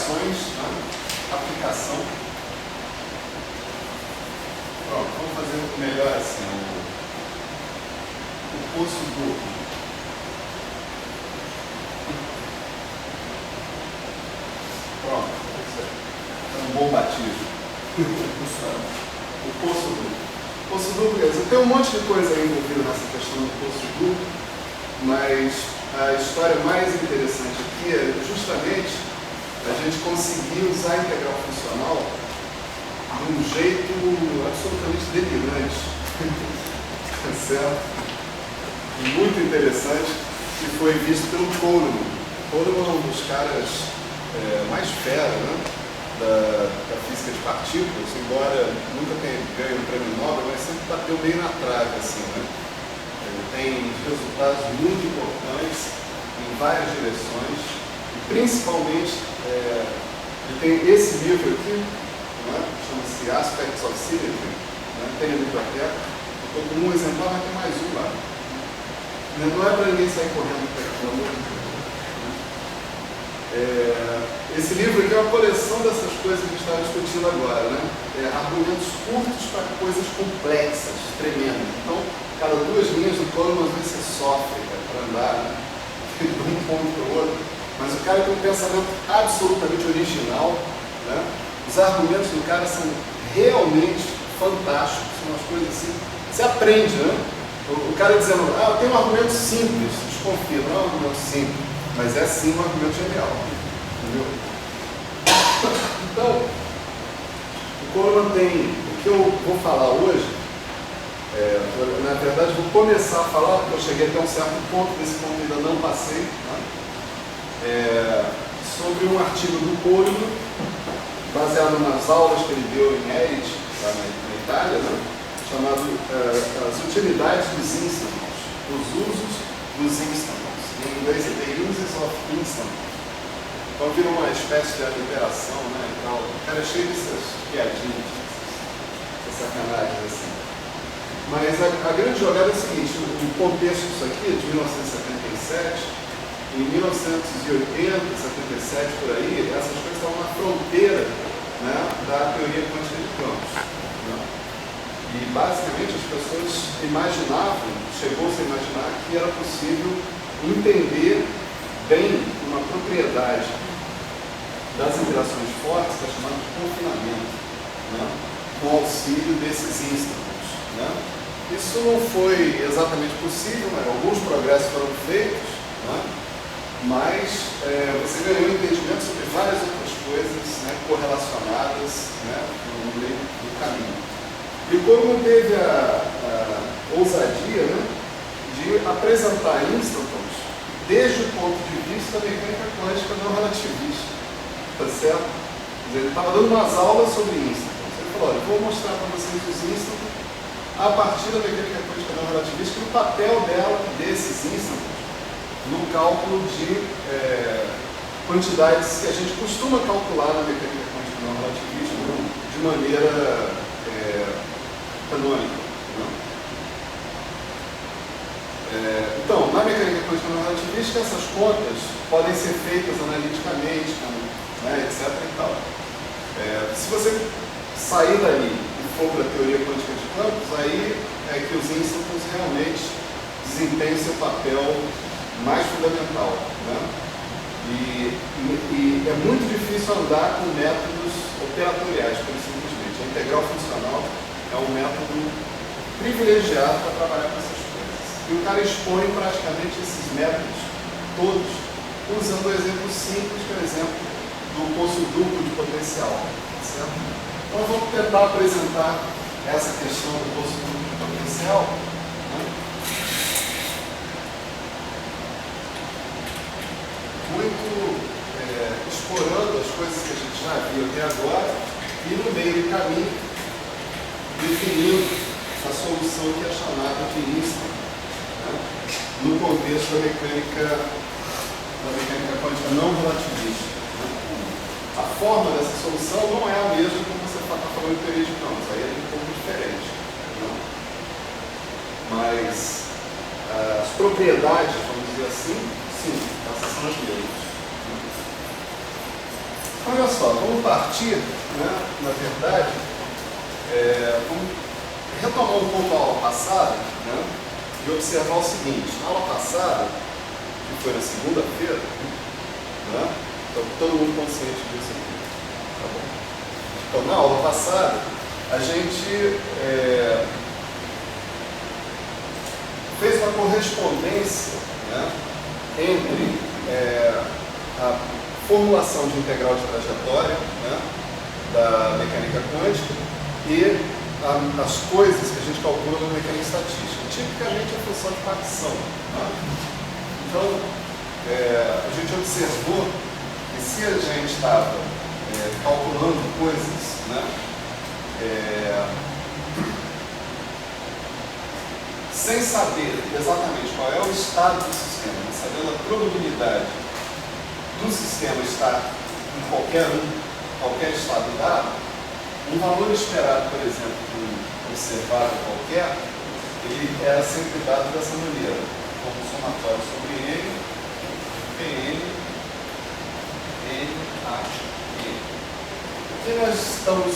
aplicações, né? Aplicação. Pronto, vamos fazer melhor assim, o poço duplo. Pronto, isso aí. É um bom batismo. O poço duplo. O poço duplo, tem um monte de coisa aí envolvida nessa questão do poço duplo, mas a história mais interessante aqui é justamente a gente conseguir usar a integral funcional de um jeito absolutamente delirante. Tá certo? Muito interessante, que foi visto pelo Coleman. Coleman é um dos caras mais fera, né, da física de partículas, embora nunca tenha ganho o prêmio Nobel, mas sempre bateu meio na trave, assim, né? Ele tem resultados muito importantes em várias direções, e principalmente ele tem esse livro aqui, né, chama-se Aspects of Symmetry, né, tem na biblioteca. Estou com um exemplar, mas tem mais um lá. Não é para ninguém sair correndo pelo amor de Deus. Esse livro aqui é uma coleção dessas coisas que a gente está discutindo agora, né? Argumentos curtos para coisas complexas, tremendas. Então, cada 2 linhas do Coleman, às vezes você sofre para andar, né? De um ponto para o outro. Mas o cara tem um pensamento absolutamente original, né? Os argumentos do cara são realmente fantásticos, são umas coisas assim. Você aprende, né? O cara dizendo, eu tenho um argumento simples, desconfia, não é um argumento simples, mas é sim um argumento genial. Entendeu? Então, o Coleman tem, o que eu vou falar hoje, na verdade vou começar a falar, porque eu cheguei até um certo ponto, desse ponto ainda não passei, né? Sobre um artigo do Coleman, baseado nas aulas que ele deu em Elite, lá na Itália, né? Chamado As Utilidades dos Instants, os usos dos instants. Em inglês é The Uses of Instants. Então vira uma espécie de aliteração, né? Então, o cara é cheio dessas piadinhas, dessas sacanagens assim. Mas a grande jogada é a seguinte: o contexto disso aqui é de 1977, em 1980, 77 por aí, essas coisas estavam na fronteira, né, da teoria quântica de campos. Né? E basicamente as pessoas imaginavam, chegou-se a imaginar que era possível entender bem uma propriedade das interações fortes, que é chamada de confinamento, né, com auxílio desses instants. Né? Isso não foi exatamente possível, né? Alguns progressos foram feitos, né? Mas você ganhou entendimento sobre várias outras coisas, né, correlacionadas, né, no meio do caminho. E como teve a ousadia, né, de apresentar instants desde o ponto de vista da mecânica quântica não relativista, tá certo? Ele estava dando umas aulas sobre instants. Ele falou, olha, eu vou mostrar para vocês os instants a partir da mecânica quântica não relativista e o papel dela, desses instants, no cálculo de quantidades que a gente costuma calcular na mecânica quântica não relativista de maneira canônica. Né? Então, na mecânica quântica não relativista, essas contas podem ser feitas analiticamente, né, etc. E tal. Se você sair dali e for para a teoria quântica de campos, aí é que os instants realmente desempenham seu papel mais fundamental. Né? E é muito difícil andar com métodos operatoriais, por simplesmente. A integral funcional é um método privilegiado para trabalhar com essas coisas. E o cara expõe praticamente esses métodos todos, usando o exemplo simples, que é o exemplo do poço duplo de potencial. Certo? Então vamos tentar apresentar essa questão do poço duplo de potencial. Né? Muito explorando as coisas que a gente já viu até agora e no meio do caminho definindo a solução que é chamada de instant, né? No contexto da mecânica quântica não relativista. Né? A forma dessa solução não é a mesma como você está falando de teoria de campos, aí é um pouco diferente. Né? Mas as propriedades, vamos dizer assim, sim, essas são as mesmas. Olha só, vamos partir, né, na verdade, vamos retomar um pouco a aula passada, né, e observar o seguinte: na aula passada, que foi na segunda-feira, né, então todo mundo consciente disso aqui, tá bom? Então, na aula passada, a gente fez uma correspondência, né, entre a formulação de integral de trajetória, né, da mecânica quântica e as coisas que a gente calcula na mecânica estatística, tipicamente a função de partição. Né? Então, a gente observou que se a gente estava calculando coisas, né, sem saber exatamente qual é o estado do sistema, sabendo a probabilidade do sistema estar em qualquer estado dado, um valor esperado, por exemplo, de um observado qualquer, ele era sempre dado dessa maneira, como somatório sobre N, Pn, NH, E. Por que nós estamos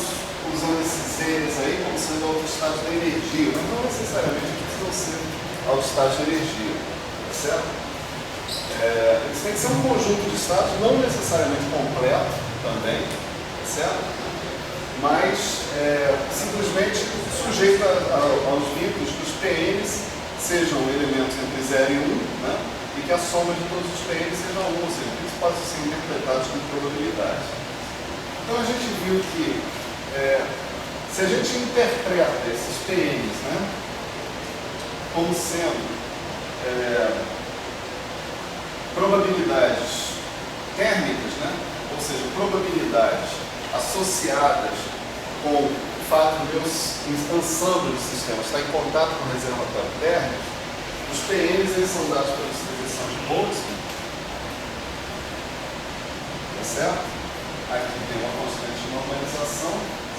usando esses N's aí como sendo autoestados da energia? Mas não necessariamente precisam ser autoestados de energia, tá certo? Eles têm que ser um conjunto de estados, não necessariamente completo também, tá certo? Mas simplesmente sujeito aos vínculos que os PNs sejam elementos entre 0 e 1, né? E que a soma de todos os PNs seja 1, ou seja, que eles possam ser interpretados com probabilidade. Então a gente viu que se a gente interpreta esses PNs, né, como sendo probabilidades térmicas, né? Ou seja, probabilidades associadas com o fato de meus ensemble de sistemas estar em contato com o reservatório térmico, os PNs eles são dados pela distribuição de Boltzmann, tá certo? Aqui tem uma constante de normalização,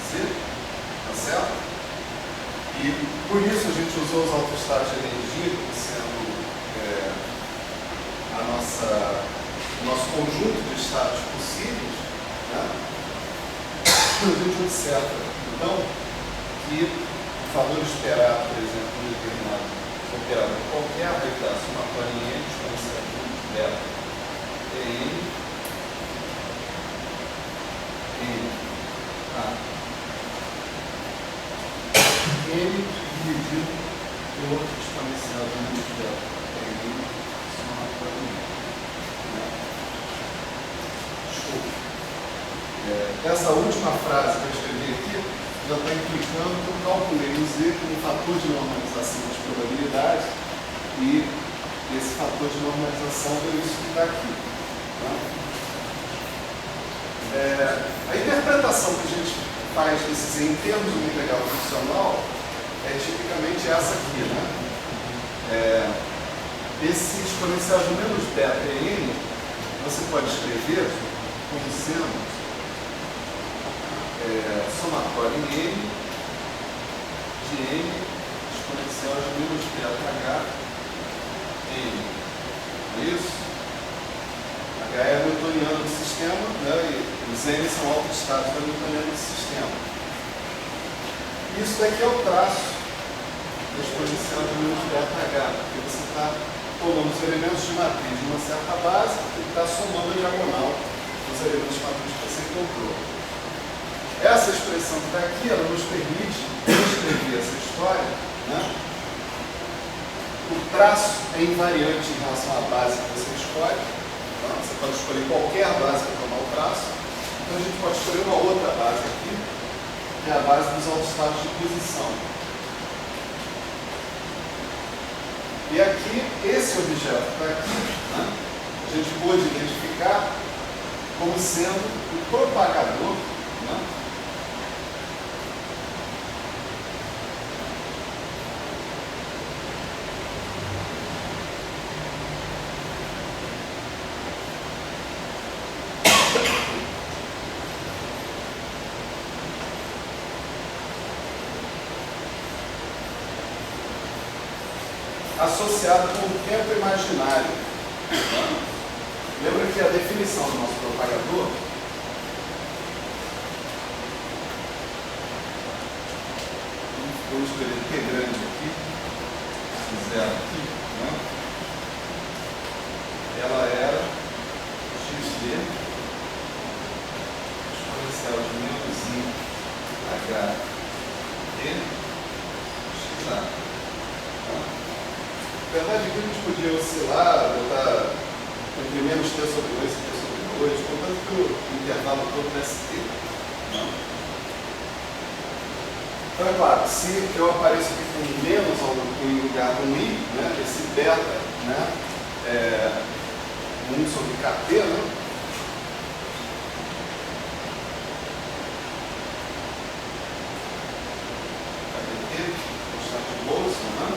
Z, tá certo? E por isso a gente usou os autoestados de energia como sendo o nosso conjunto de estados possíveis, né? A gente observa, então, que o valor esperado, por exemplo, de um determinado operador qualquer vai dar somatório em N, exponencial de beta, N, N dividido pelo exponencial de beta, N, essa última frase que eu escrevi aqui já está implicando que eu calculei o Z como fator de normalização das probabilidades e esse fator de normalização deu isso que está aqui. Tá? A interpretação que a gente faz desses em termos de integral funcional é tipicamente essa aqui, né? Esse exponencial de menos beta N você pode escrever como sendo somatório em N de N exponencial de menos beta H N. Não é isso? H é a newtoniana do sistema, né? E os N são autoestados da newtoniana do sistema. Isso daqui é o traço da exponencial de menos beta H, porque você está tomando os elementos de matriz de uma certa base e está somando a diagonal dos elementos de matriz que você encontrou. Essa expressão que está aqui, ela nos permite descrever essa história, né? O traço é invariante em relação à base que você escolhe. Então, você pode escolher qualquer base para tomar o traço. Então a gente pode escolher uma outra base aqui, que é a base dos autoestados de posição. E aqui, esse objeto que está aqui, né, a gente pode identificar como sendo o propagador, né, associado com o tempo imaginário. Lembra que a definição do nosso propagador vou escrever T grande aqui, esse zero aqui, né? Ela era XD exponencial de menos I H T XA. Na verdade, aqui a gente podia oscilar, botar entre menos T sobre 2 e T sobre 2, contanto que o intervalo todo desse T. Então, é claro, se eu apareço aqui com menos em lugar com I, né, esse beta, né, é 1 sobre KT, né? KT, constante Boltzmann, né?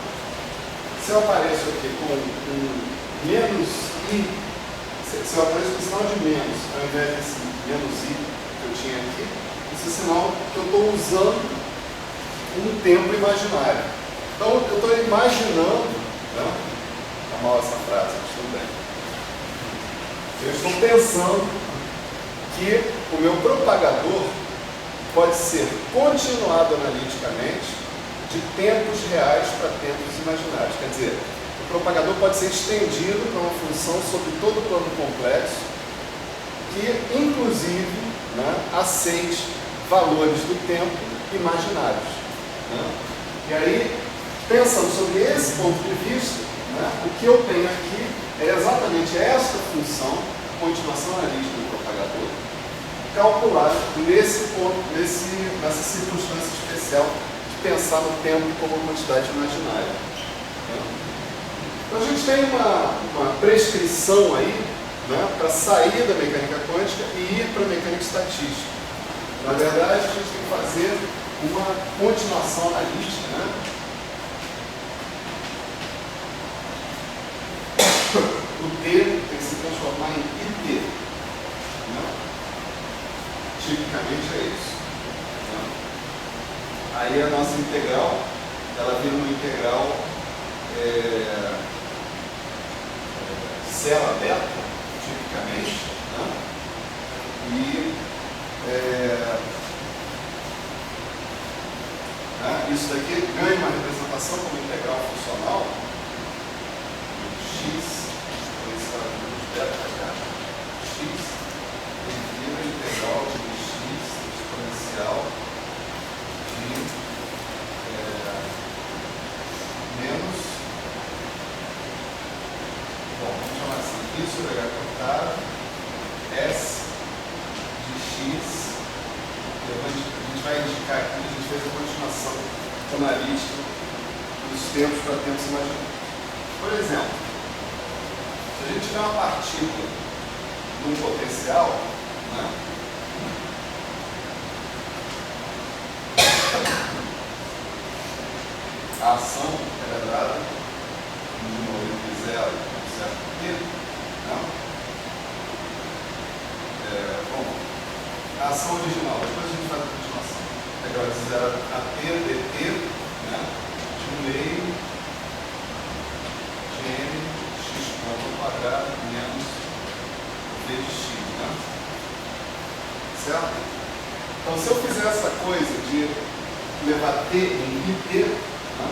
Se eu apareço aqui com menos I, se eu apareço com sinal de menos, ao invés desse menos I que eu tinha aqui, esse é sinal que eu estou usando um tempo imaginário. Então, eu estou imaginando, né? Tá mal essa frase, mas tudo bem. Eu estou pensando que o meu propagador pode ser continuado analiticamente de tempos reais para tempos imaginários. Quer dizer, o propagador pode ser estendido para uma função sobre todo o plano complexo que, inclusive, né, aceite valores do tempo imaginários. E aí, pensando sobre esse ponto de vista, né, o que eu tenho aqui é exatamente esta função, continuação analítica do propagador, calculada nesse ponto, nessa circunstância especial de pensar no tempo como uma quantidade imaginária. Então a gente tem uma prescrição aí, né, para sair da mecânica quântica e ir para a mecânica estatística. Na verdade, a gente tem que fazer uma continuação analítica, né? O T tem que se transformar em IT. Né? Tipicamente é isso. Né? Aí a nossa integral, ela vira uma integral cela beta, tipicamente. Né? E isso daqui ganha uma representação como integral funcional x exponencial de menos beta h x devido à integral de x exponencial de menos, bom, vamos chamar assim, isso sobre h cortado s de x. A gente vai indicar aqui, a gente fez a continuação analítica dos tempos para tempos imaginários. Por exemplo, se a gente tiver uma partícula num potencial, né, a ação é dada de novo entre 0 e um certo t, né? Bom, a ação original, depois a gente faz a continuação. Agora de 0 a t dt, né, de 1 meio de m x ao quadrado menos v de x, né? Certo? Então, se eu fizer essa coisa de levar t em it, né?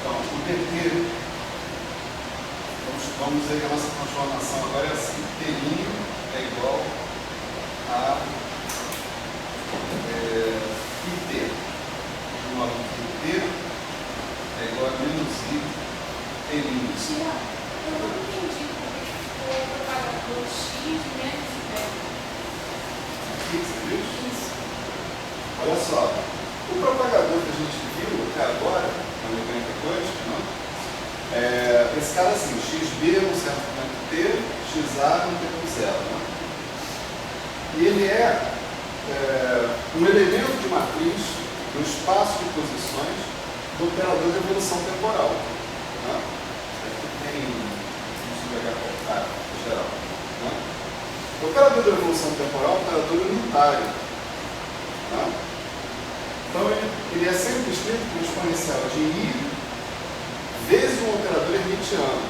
Então, o dt, vamos dizer que a nossa transformação agora é assim: t' é igual a IT, de modo que IT é igual a menos I T'. Tia, eu não entendi porque ficou propagador X menos I. Aqui, você viu? Isso. Olha só, o propagador que a gente viu até agora, na mecânica quântica, né? Esse cara assim, xb num certo ponto t, xa num tempo zero. Né? E ele é um elemento de matriz do espaço de posições do operador de evolução temporal. Né? Aqui tem um subH cortado, em geral. Né? O operador de evolução temporal é um operador unitário. Né? Então ele é sempre escrito como exponencial de I vezes um operador hermitiano.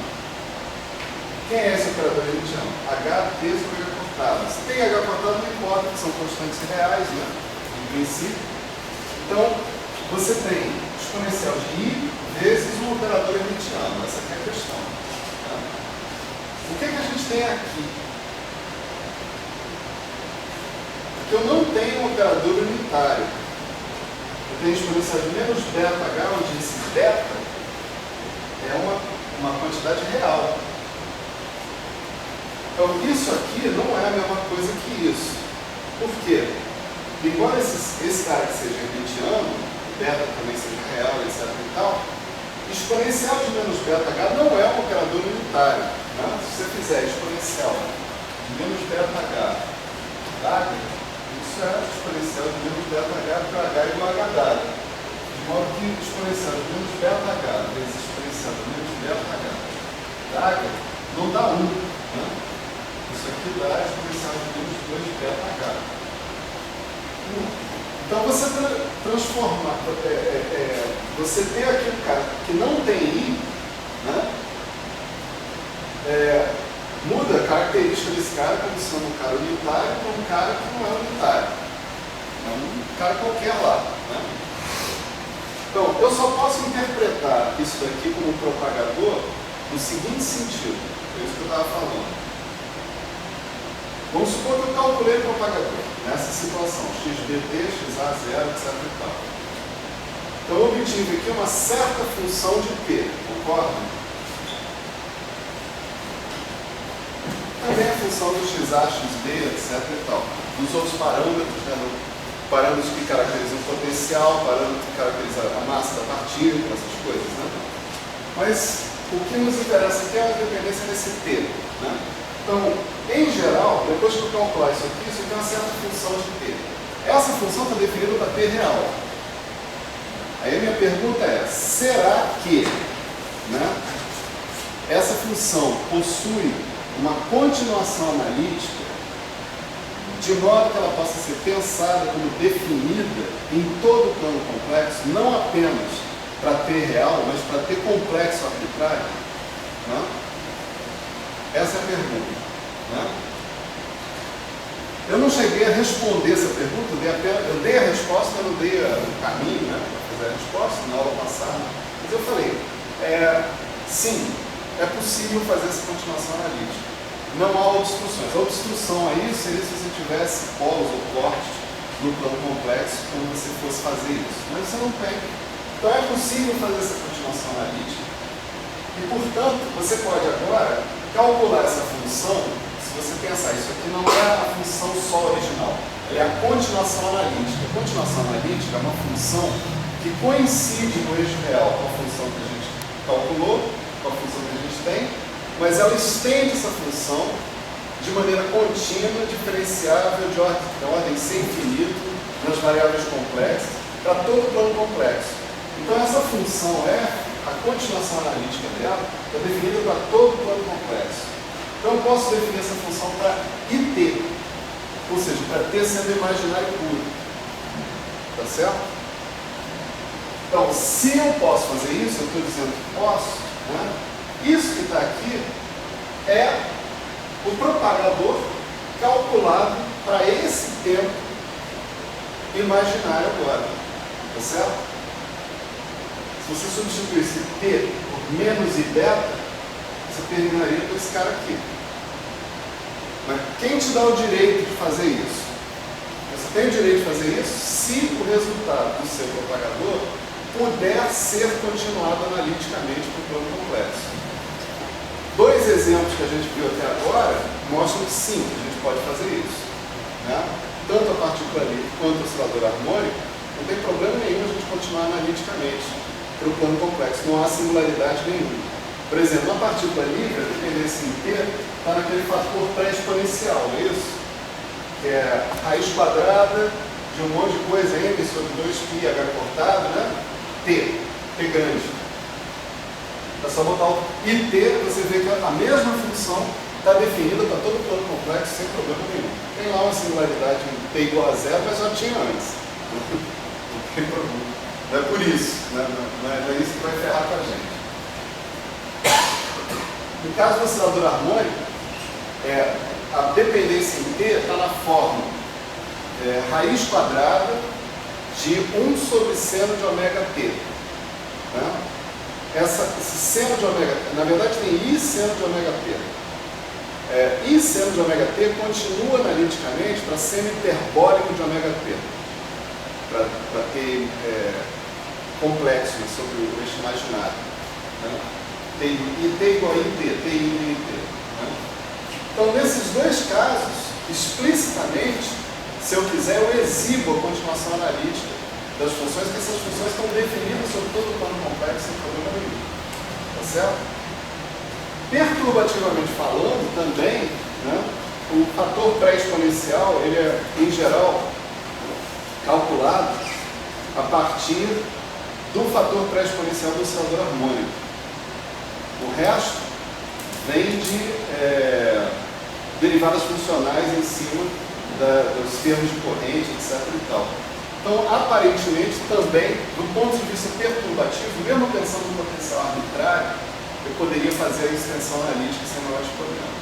Quem é esse operador hermitiano? H vezes o H cortado. Se tem H cortado, não importa, que são constantes reais, né? Em princípio. Então, você tem exponencial de I vezes um operador hermitiano. Essa aqui é a questão. Tá? O que a gente tem aqui? Aqui eu não tenho um operador unitário. Eu tenho exponencial de menos beta h, onde esse beta é uma quantidade real. Então, isso aqui não é a mesma coisa que isso. Por quê? Embora esse cara que seja hermitiano, beta também seja real, etc. e tal, exponencial de menos beta h não é um operador unitário. Né? Se você fizer exponencial de menos beta h, tá? Isso é exponencial de menos beta h para h igual a h dado. De modo que exponencial de menos beta h vezes exponencial de menos beta h tá? Não dá 1. Né? Isso aqui dá exponencial de menos 2 beta h. Então você transforma, você tem aqui um cara que não tem I, né? Muda a característica desse cara como sendo um cara unitário para um cara que não é unitário. É um cara qualquer lá. Né? Então, eu só posso interpretar isso daqui como propagador no seguinte sentido. É isso que eu estava falando. Vamos supor que eu calculei o propagador nessa situação, xbt, xa, 0, etc. e tal. Então eu obtive aqui uma certa função de p, concorda? Também a função do xa, xb, etc. e tal. Dos outros parâmetros, né? Parâmetros que caracterizam o potencial, parâmetros que caracterizam a massa da partícula, essas coisas. Né? Mas o que nos interessa aqui é a dependência desse p. Né? Então, em geral, depois que eu calcular isso aqui é uma certa função de p. Essa função está definida para p real. Aí a minha pergunta é, será que, né, essa função possui uma continuação analítica de modo que ela possa ser pensada como definida em todo o plano complexo, não apenas para p real, mas para t complexo arbitrário? Né? Essa é a pergunta. Né? Eu não cheguei a responder essa pergunta, eu dei a resposta, mas não dei o caminho, né, para fazer a resposta na aula passada. Mas eu falei, sim, é possível fazer essa continuação analítica. Não há obstruções. A obstrução aí seria se você tivesse polos ou cortes no plano complexo quando você fosse fazer isso. Mas você não tem. Então é possível fazer essa continuação analítica. E, portanto, você pode agora calcular essa função. Se você pensar, isso aqui não é a função só original, ela é a continuação analítica. A continuação analítica é uma função que coincide no eixo real com a função que a gente calculou, com a função que a gente tem, mas ela estende essa função de maneira contínua, diferenciável, de ordem sem infinito, nas variáveis complexas, para todo o plano complexo. Então essa função F, a continuação analítica dela, é definida para todo o plano complexo. Então eu posso definir essa função para IT, ou seja, para T sendo imaginário puro. Tá certo? Então, se eu posso fazer isso, eu estou dizendo que posso, né? Isso que está aqui é o propagador calculado para esse tempo imaginário agora. Tá certo? Se você substituísse T por menos I beta, você terminaria com esse cara aqui. Mas quem te dá o direito de fazer isso? Você tem o direito de fazer isso se o resultado do seu propagador puder ser continuado analiticamente para o plano complexo. Dois exemplos que a gente viu até agora mostram que sim, a gente pode fazer isso. Né? Tanto a partícula livre quanto o oscilador harmônico, não tem problema nenhum a gente continuar analiticamente para o plano complexo, não há singularidade nenhuma. Por exemplo, na partícula livre, a dependência inteira está naquele fator pré-exponencial, não é isso? Que é raiz quadrada de um monte de coisa, m sobre 2π, h cortado, né? T grande. É só botar o IT, você vê que a mesma função está definida para todo o plano complexo sem problema nenhum. Tem lá uma singularidade T igual a zero, mas já tinha antes. Não tem problema. Não é por isso, né? Não é isso que vai ferrar com a gente. No caso do oscilador harmônico, a dependência em T está na forma raiz quadrada de 1 sobre seno de ômega t. Né? Esse seno de ômega t, na verdade tem I seno de ômega t. I seno de ômega t continua analiticamente para seno hiperbólico de ômega t, para ter complexo sobre o eixo imaginário. Né? T igual a IT, TI e IT. Né? Então, nesses dois casos, explicitamente, se eu quiser, eu exibo a continuação analítica das funções, porque essas funções estão definidas sobre todo o plano complexo sem problema nenhum. Tá certo? Perturbativamente falando, também, né, o fator pré-exponencial, ele é, em geral, calculado a partir do fator pré-exponencial do oscilador harmônico. O resto vem de derivadas funcionais em cima dos termos de corrente, etc. e tal. Então, aparentemente, também, do ponto de vista perturbativo, mesmo pensando no potencial arbitrário, eu poderia fazer a extensão analítica sem maiores problemas.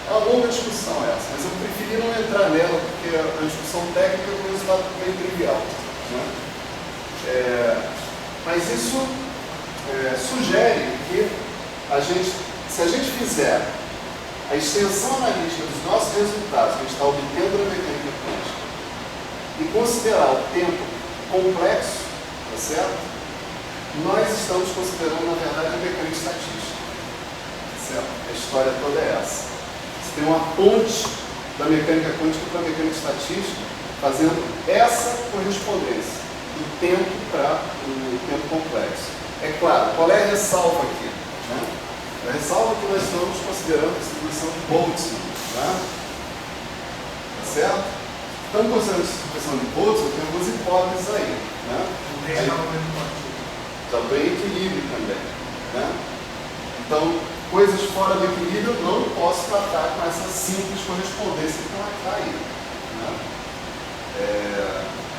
É uma longa discussão essa, mas eu preferi não entrar nela, porque a discussão técnica é um resultado bem trivial. Né? Mas isso sugere que se a gente fizer a extensão analítica dos nossos resultados que a gente está obtendo na mecânica quântica e considerar o tempo complexo, tá certo? Nós estamos considerando, na verdade, a mecânica estatística. Tá certo? A história toda é essa. Você tem uma ponte da mecânica quântica para a mecânica estatística, fazendo essa correspondência do tempo para o tempo complexo. É claro, qual é a ressalva aqui? Né? A ressalva que nós estamos considerando a distribuição de Boltzmann. Né? Tá certo? Estamos considerando a distribuição de Boltzmann, tem algumas hipóteses aí. Né? Também equilíbrio também. Né? Então, coisas fora do equilíbrio eu não posso tratar com essa simples correspondência que está aí. Né?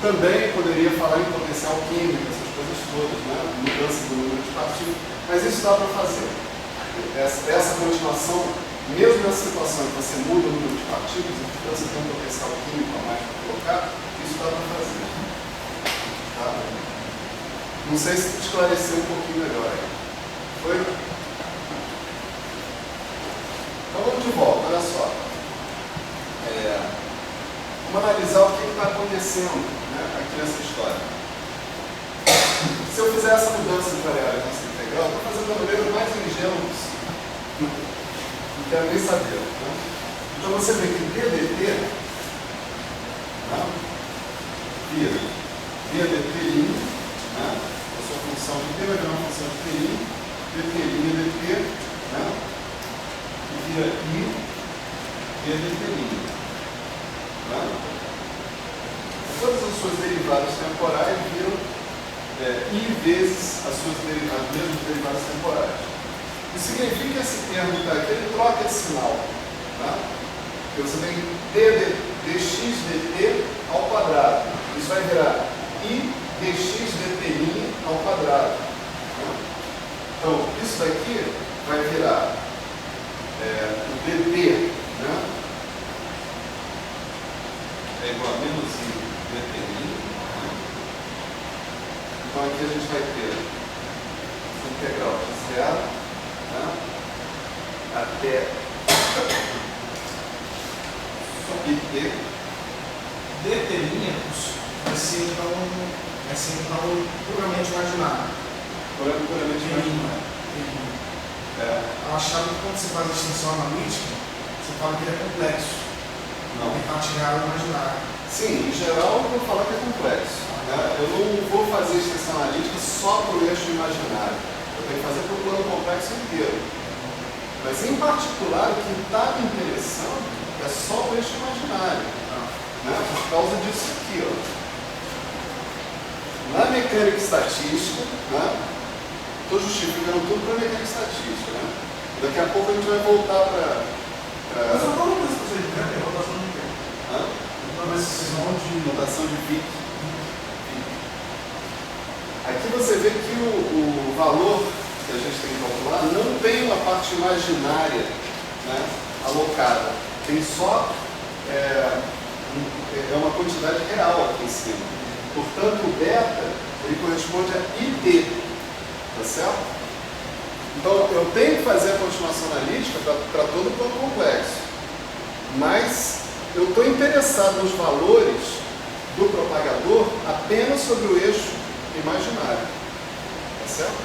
Também poderia falar em potencial químico, essas coisas todas, né? Mudança do número de partículas, mas isso dá para fazer. Essa continuação, mesmo nessa situação em que você muda o número de partículas, e você tem um potencial químico a mais para colocar, isso dá para fazer. Tá? Não sei se esclareceu um pouquinho melhor aí. Foi? Então vamos de volta, olha só. Vamos analisar o que está acontecendo, né, aqui nessa história. Se eu fizer essa mudança de variável nessa integral, eu estou fazendo da maneira mais ingênua possível. Não quero nem saber. Né? Então você vê que ddt, né, via dt', né, a sua função de t vai virar uma função de t', dt', né, e via i, via dt'. Né? Todas as suas derivadas temporais viram I vezes as mesmas derivadas temporais. Isso significa que esse termo que está aqui, ele troca de sinal. Tá? Porque você tem dx dt ao quadrado. Isso vai virar I dx dt' ao quadrado. Tá? Então, isso daqui vai virar o dt, né? É igual a menos I dt'. Então aqui a gente vai ter essa integral de 0, né, até it. dt' vai ser então puramente imaginário. Puramente imaginário. Eu achava que quando você faz a extensão analítica, você fala que ele é complexo. Não. É parte real e imaginário. Sim, em geral eu vou falar que é complexo. Né? Eu não vou fazer extensão analítica só para o eixo imaginário. Eu tenho que fazer para o plano complexo inteiro. Mas em particular o que está me interessando é só o eixo imaginário. Né? Por causa disso aqui. Ó. Na mecânica estatística, né? Estou justificando tudo para a mecânica estatística. Né? Daqui a pouco a gente vai voltar para. Mas eu não vou fazer de tempo, é rotação de tempo. Notação de Fick. Aqui você vê que o valor que a gente tem que calcular não tem uma parte imaginária, né, alocada. Tem só uma quantidade real aqui em cima. Portanto, o beta ele corresponde a IT, tá certo? Então, eu tenho que fazer a continuação analítica para todo o plano complexo, mas eu estou interessado nos valores do propagador apenas sobre o eixo imaginário, tá certo?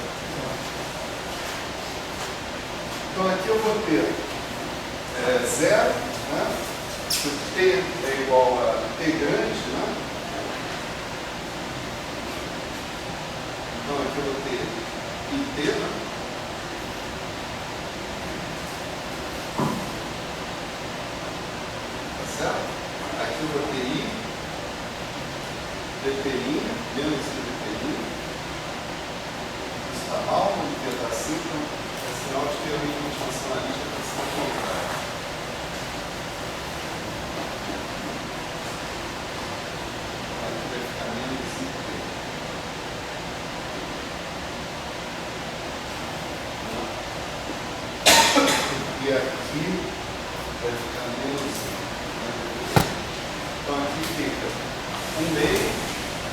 Então, aqui eu vou ter 0, né? Se t é igual a t grande, né? Então, aqui eu vou ter IT, né? Aqui eu vou ter I, DPI, menos I, DPI. Isso está mal, não devia estar assim, então é sinal de que a minha continuação analítica está sendo ao contrário. Aqui vai ficar menos I, DPI. E aqui vai ficar menos I. Então aqui fica 1 meio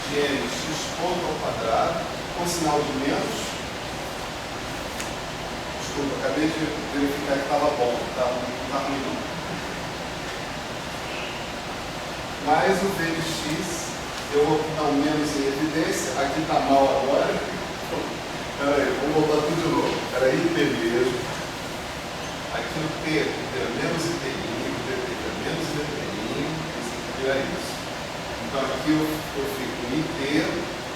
de mx ponto ao quadrado, com sinal de menos. Desculpa, acabei de verificar que estava bom, não está ruim não. Mais o v de x, eu vou botar um menos em evidência, aqui está mal agora. Peraí, vamos voltar tudo de novo. Peraí, T mesmo. Aqui o T é menos ITI, o DT é menos ITI. É isso. Então aqui eu fico em IT,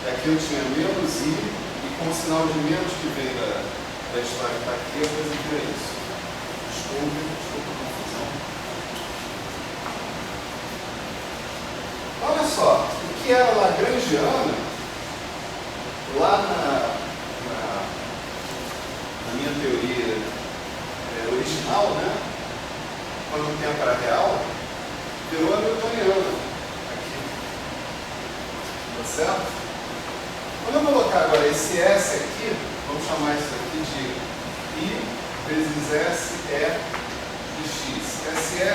aqui eu tinha menos I, e com o sinal de menos que vem da história que está aqui, eu coisa vira isso. Desculpa a confusão. Olha só, o que era lagrangiano, lá na minha teoria original, né? Quando o tempo era real, virou a newtoniana aqui, tá certo? Quando eu colocar agora esse S aqui, vamos chamar isso aqui de I vezes SE de X. SE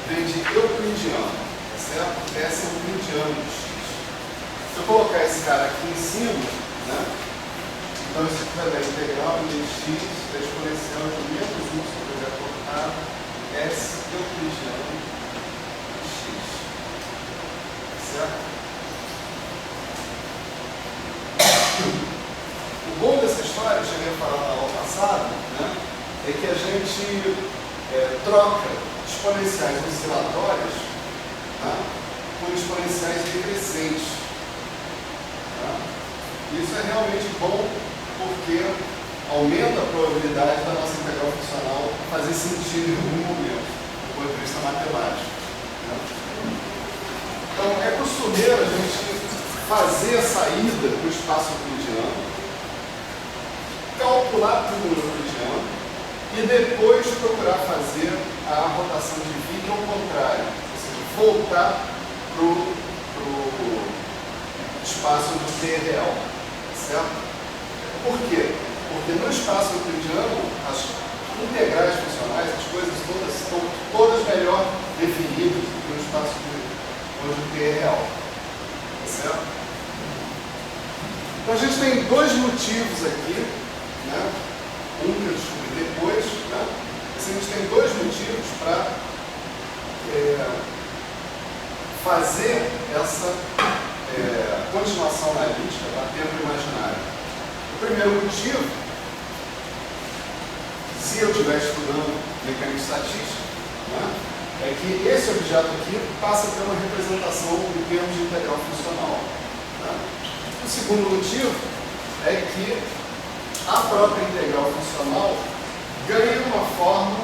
vem de euclidiano, tá certo? S é euclidiano de X. Se eu colocar esse cara aqui em cima, né? Então isso aqui vai dar integral de X da exponencial de menos 1 sobre o cortado S euclidiano. Certo? O bom dessa história, eu cheguei a falar na aula passada, né, é que a gente troca exponenciais oscilatórias, tá, por exponenciais decrescentes. Tá? Isso é realmente bom porque aumenta a probabilidade da nossa integral funcional fazer sentido em algum momento, do ponto de vista matemático. Né? Então, é costumeiro a gente fazer a saída para o espaço euclidiano, calcular tudo no euclidiano e depois procurar fazer a rotação de V, que é o contrário, ou seja, voltar para o espaço do T real, certo? Por quê? Porque no espaço euclidiano, as integrais funcionais, as coisas todas, estão todas melhor definidas do que no espaço onde o T é real. Tá certo? Então a gente tem dois motivos aqui, né? Um que eu descobri depois, né? Assim, a gente tem dois motivos para fazer essa continuação analítica para tempo imaginário. O primeiro motivo, se eu estiver estudando mecânica estatística, né? É que esse objeto aqui passa a ter uma representação em termos de integral funcional. Tá? O segundo motivo é que a própria integral funcional ganha uma forma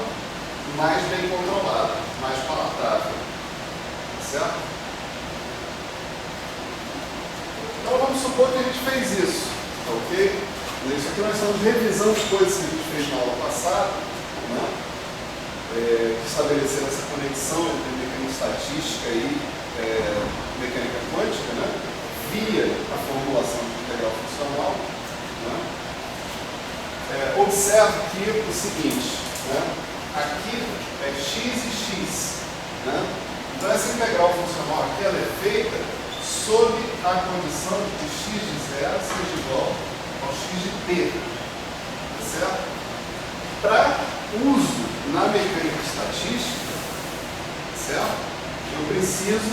mais bem controlada, mais palatável. Certo? Então vamos supor que a gente fez isso, ok? Isso aqui nós estamos revisando coisas que a gente fez na aula passada, né? Que estabelecer essa conexão entre mecânica estatística e mecânica quântica, né? Via a formulação de integral funcional. Né? Observe que o seguinte, né? Aqui é x e x. Né? Então essa integral funcional aqui ela é feita sob a condição de que x de zero seja igual ao x de t. Tá certo? Para uso na mecânica estatística, certo? Eu preciso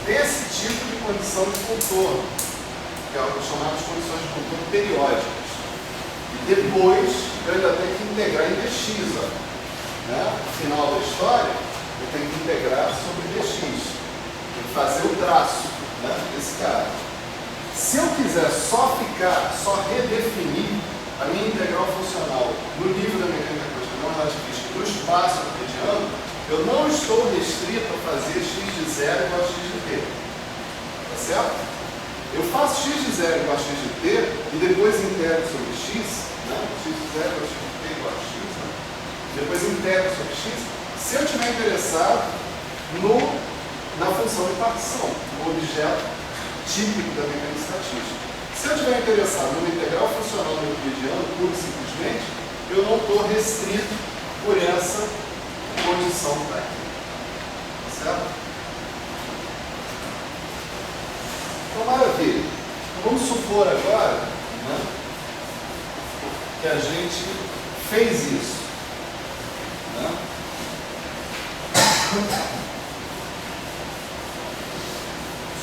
desse tipo de condição de contorno, que é o chamado de condições de contorno periódicas. E depois eu ainda tenho que integrar em dx. Ó, né? No final da história, eu tenho que integrar sobre dx. Tenho que fazer o traço, né, desse cara. Se eu quiser só redefinir a minha integral funcional no nível da mecânica quântica não relativista do espaço euclidiano, eu não estou restrito a fazer x de zero igual a x de t. Tá certo? Eu faço x de zero igual a x de t e depois integro sobre x, né? X de zero igual a x de t igual a x, né? Depois integro sobre x, se eu estiver interessado na função de partição, no objeto típico da mecânica estatística. Se eu estiver interessado numa integral funcional do euclidiano, pura e simplesmente, eu não estou restrito por essa condição para aqui. Certo? Então, maravilha. Então, vamos supor agora, né, que a gente fez isso. Né?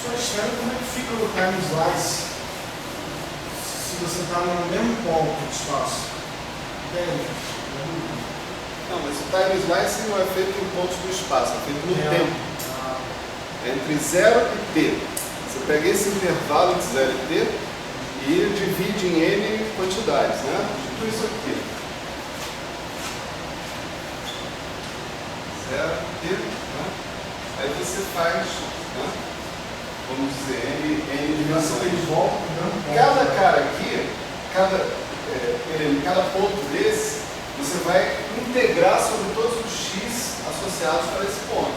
Só estranho como é que fica o time slice se você está no mesmo ponto de espaço. Entende? Não, mas o time slice não é feito em pontos do espaço, é feito no tempo. Entre 0 e t. Você pega esse intervalo de 0 e t e divide em n quantidades, né? Tipo isso aqui. 0 e t, né? Aí você faz, né, vamos dizer, n dimensões. Cada cara aqui, cada ponto desse, você vai integrar sobre todos os x associados para esse ponto.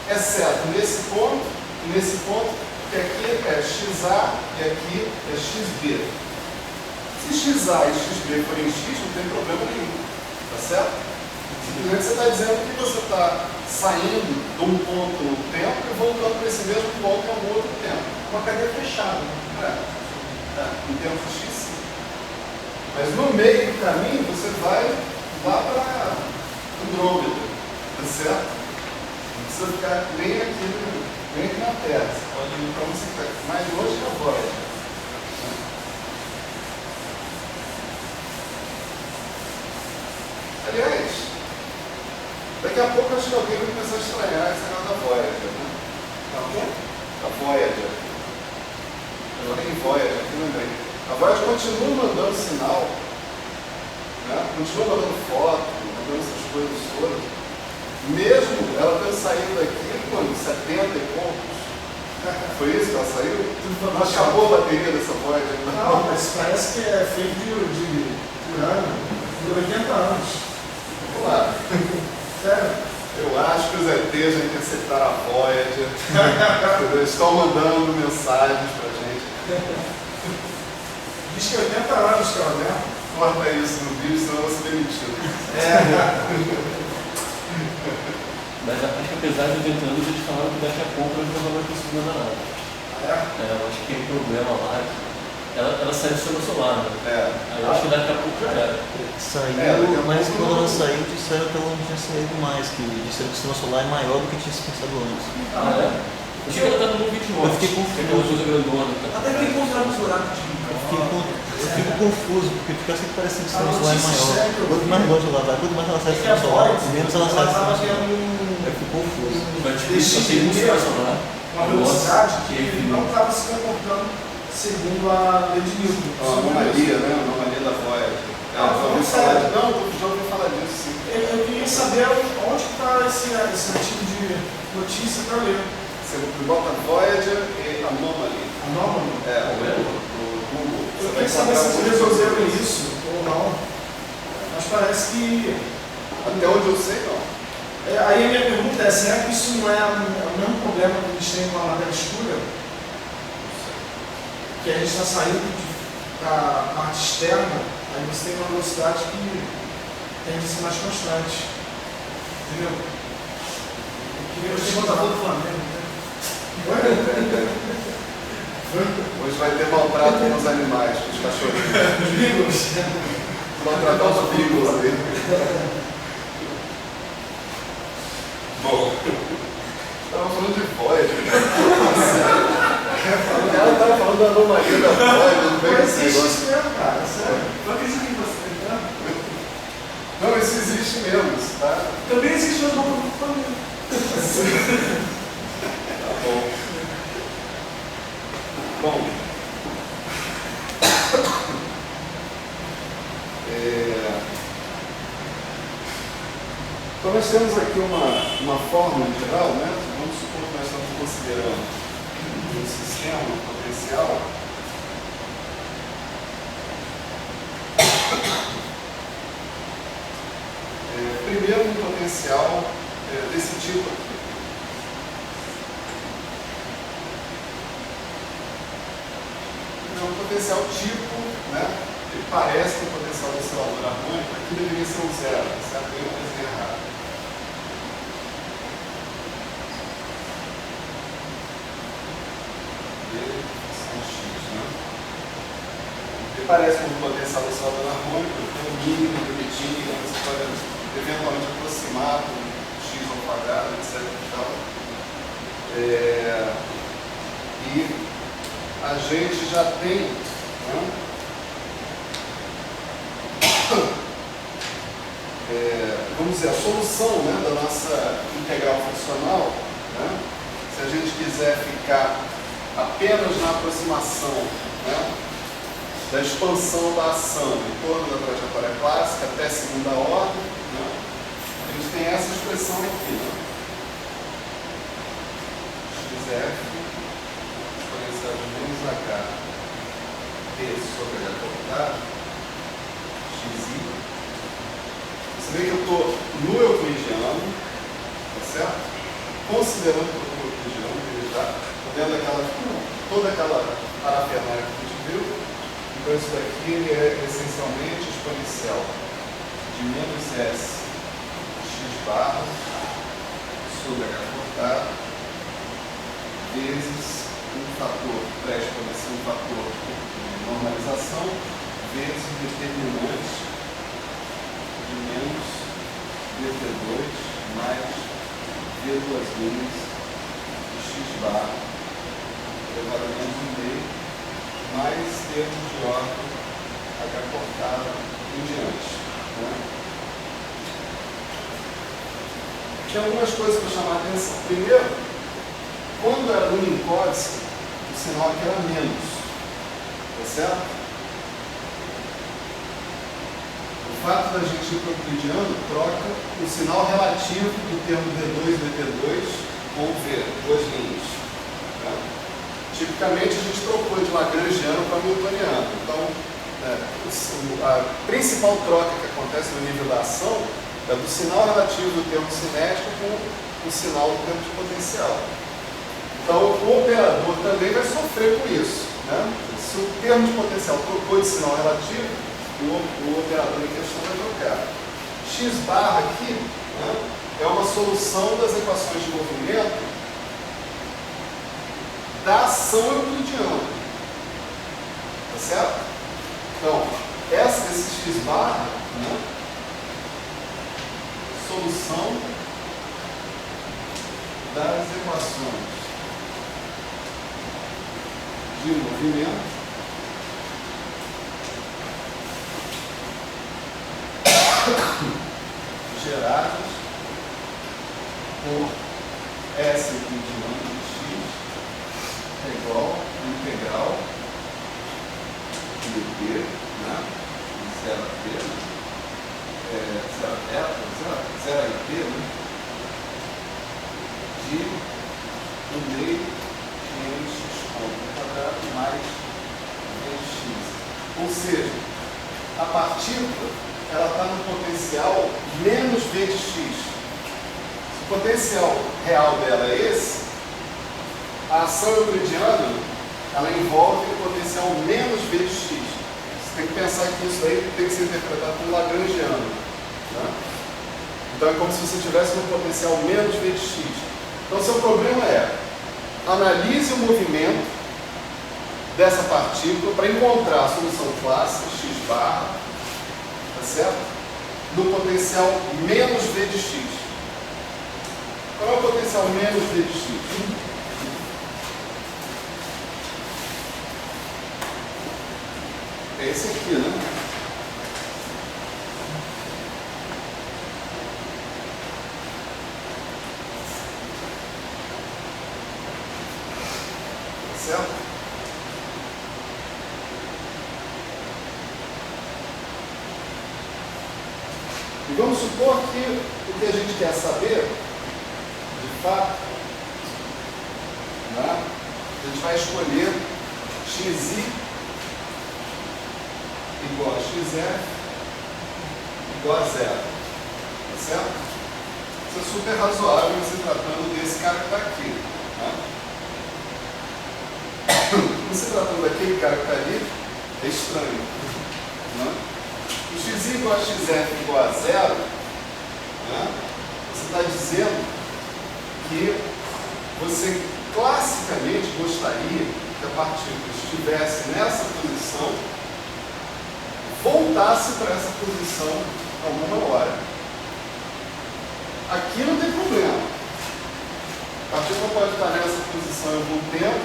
Exceto nesse ponto e nesse ponto, que aqui é xa e aqui é xb. Se xa e xb forem x, não tem problema nenhum. Tá certo? Simplesmente você está dizendo que você está saindo de um ponto no tempo e voltando para esse mesmo ponto a um outro tempo. Uma cadeia fechada, né? Em tempo x, sim. Mas no meio do caminho você vai lá para Andrômeda, tá certo? Não precisa ficar nem aqui na Terra. Você pode ir para onde você quer, mais longe que a Voyager. Aliás, daqui a pouco acho que alguém vai começar a estranhar esse negócio da Voyager, né? A Voyager. Eu falei em Voyager, aqui lembrei. A Voyager continua mandando sinal, né? Continua mandando foto, mandando essas coisas todas. Mesmo ela tendo saído daqui, quando? 70 e poucos. Foi isso que ela saiu? Não acabou a bateria dessa Voyager. Não, mas parece que é feito de urânio de 80 anos. Vamos lá. Sério? Eu acho que os ETs já interceptaram a Voyager. Eles estão mandando mensagens pra gente. Diz que 80 anos que ela leva. Corta isso no vídeo, senão eu vou ser demitido. Mas acho que apesar de 80 anos, eles falaram que daqui a pouco ela não vai conseguir mandar nada. Eu acho que tem um problema lá. Ela sai do sistema solar, né? Aí eu acho que daqui a pouco já era. Saiu, mas quando ela saiu, disseram que ela não tinha saído mais, que disseram que o sistema solar é maior do que tinha se pensado antes. Eu sei que ela tá no 29. Eu fiquei confuso. Que é aquela coisa grandona. Até que encontramos o buraco de Eu fico confuso, porque fica sempre parecendo que o sistema solar é maior. Quanto mais longe ela vai, quanto mais ela sai do sistema solar, menos ela sai do sistema solar. Eu fico confuso. Mas tipo, só tem um sistema solar. Uma velocidade que que não estava se comportando segundo a lei de Newton. Uma anomalia, né? Uma anomalia da Voyager. Já ouvi falar disso, sim. Eu queria saber onde está esse artigo de notícia para ler. Você bota Voyager e Anomaly. Anomaly? Do Google. Eu queria saber se eles resolveram isso ou não. Mas parece que... Até onde eu sei, não. Aí a minha pergunta é, será que isso não é o mesmo problema que eles têm com a matéria escura? Que a gente está saindo da parte externa, aí você tem uma velocidade que tende a ser mais constante. Entendeu? Eu queria Você botar todo o Flamengo, né? Hoje vai ter maltrato com os animais, com os cachorrinhos. Maltratar os beagles ali. Bom, estava falando de voz. O cara estava falando da anomalia da voz, não vem Não esse existe negócio. isso mesmo, cara, sério. Não acredito em você, tá? Não, isso existe mesmo, tá? Também existe os nomes da família. Tá bom. Bom. Então nós temos aqui uma fórmula em geral, né? Vamos supor que nós estamos considerando um sistema potencial. Primeiro um potencial desse tipo aqui. Um potencial tipo, né? Ele parece que o potencial do oscilador harmônico aqui deveria ser um zero, certo? Eu vou desenhar errado. Ele parece um potencial do oscilador harmônico, tem um mínimo bonitinho, então você pode eventualmente aproximar com x ao quadrado, etc. E a gente já tem, né, vamos dizer, a solução, né, da nossa integral funcional, né, se a gente quiser ficar apenas na aproximação, né, da expansão da ação em torno da trajetória clássica até segunda ordem, né, a gente tem essa expressão aqui, né, xf exponencial de menos h t sobre h cortado xi. Você vê que eu estou no euclidiano, tá certo? Considerando que eu estou no euclidiano, ele está vendo toda aquela parafernália que a gente viu. Então isso daqui ele é essencialmente exponencial de menos s x barra sobre h cortado vezes um fator pré-exponencial, um fator de normalização vezes o determinante de menos dt2 mais d2 vezes x barra elevado a menos 1,5 mais termos de ordem h cortada em diante. Né? Tinha algumas coisas para chamar a atenção. Primeiro, quando era no Minkowski, o sinal aqui era menos. Tá certo? O fato da gente ir para o euclidiano troca o sinal relativo do termo D2 e DT2 com V, duas linhas. Tá? Tipicamente a gente trocou de lagrangiano para newtoniano. Então, a principal troca que acontece no nível da ação é do sinal relativo do termo cinético com o sinal do termo de potencial. Então, o operador também vai sofrer com isso. Né? Se o termo de potencial trocou de sinal relativo, o operador em questão vai trocar. X barra aqui, né, é uma solução das equações de movimento da ação euclidiana. Tá certo? Então, esse x barra, né, solução das equações de movimento geradas por S euclidiano de x é igual a integral de t, né? 0 a t, 0 a t, né? De 1,5 mx quadrado mais vx. Ou seja, a partícula ela está no potencial menos v de x. Se o potencial real dela é esse, a ação euclidiana ela envolve o potencial menos v de x. Você tem que pensar que isso aí tem que ser interpretado como lagrangiano. Né? Então é como se você tivesse um potencial menos v de x. Então seu problema é analise o movimento dessa partícula para encontrar a solução clássica, x barra, tá certo? No potencial menos v de x. Qual é o potencial menos v de x? É esse aqui, né? Certo? E vamos supor que o que a gente quer saber, de fato, né? A gente vai escolher xi igual a xf igual a zero. Tá certo? Isso é super razoável se tratando desse cara que está aqui. Né? Se tratando daquele cara que está ali, é estranho. Né? O x igual a xf igual a zero, né? Você está dizendo que você classicamente gostaria que a partícula estivesse nessa posição, voltasse para essa posição alguma hora. Aqui não tem problema. A partícula pode estar nessa posição em algum tempo,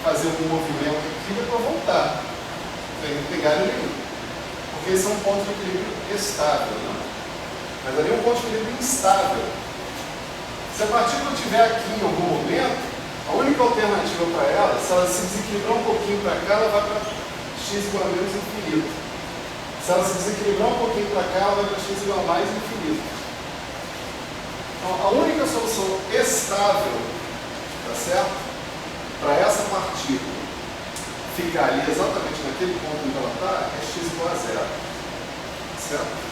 fazer algum movimento aqui e depois voltar. Não tem galho nenhum. Porque esse é um ponto de equilíbrio estável. Né? Mas ali é um ponto de equilíbrio instável. Se a partícula estiver aqui em algum momento, a única alternativa para ela, se ela se desequilibrar um pouquinho para cá, ela vai para x igual a menos infinito. Se ela se desequilibrar um pouquinho para cá, ela vai para x igual a mais infinito. Então, a única solução estável, tá certo? Para essa partícula ficar ali exatamente naquele ponto onde ela está, é x igual a zero. Certo?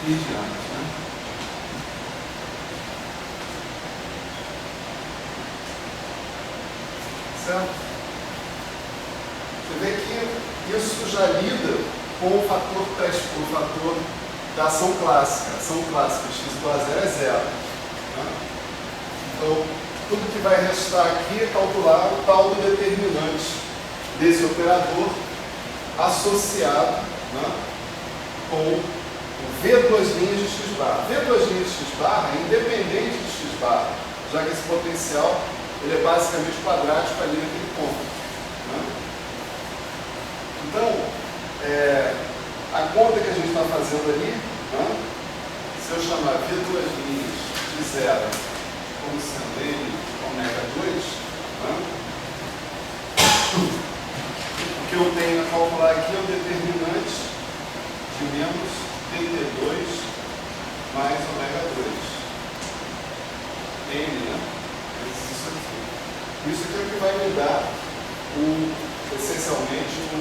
E diante, né? Certo? Você vê que isso já lida com o fator da ação clássica. A ação clássica x igual a zero é zero. Né? Então, tudo que vai restar aqui é calcular o tal do determinante desse operador associado, né, com o V2' de x barra. V2' de x barra é independente de x barra, já que esse potencial ele é basicamente quadrático ali naquele ponto. Né? Então, a conta que a gente está fazendo ali, né, se eu chamar V2' de zero como sendo ele ômega 2, né, o que eu tenho a calcular aqui é o determinante de menos dt2 mais ômega 2. N, né? Isso aqui é o que vai me dar essencialmente o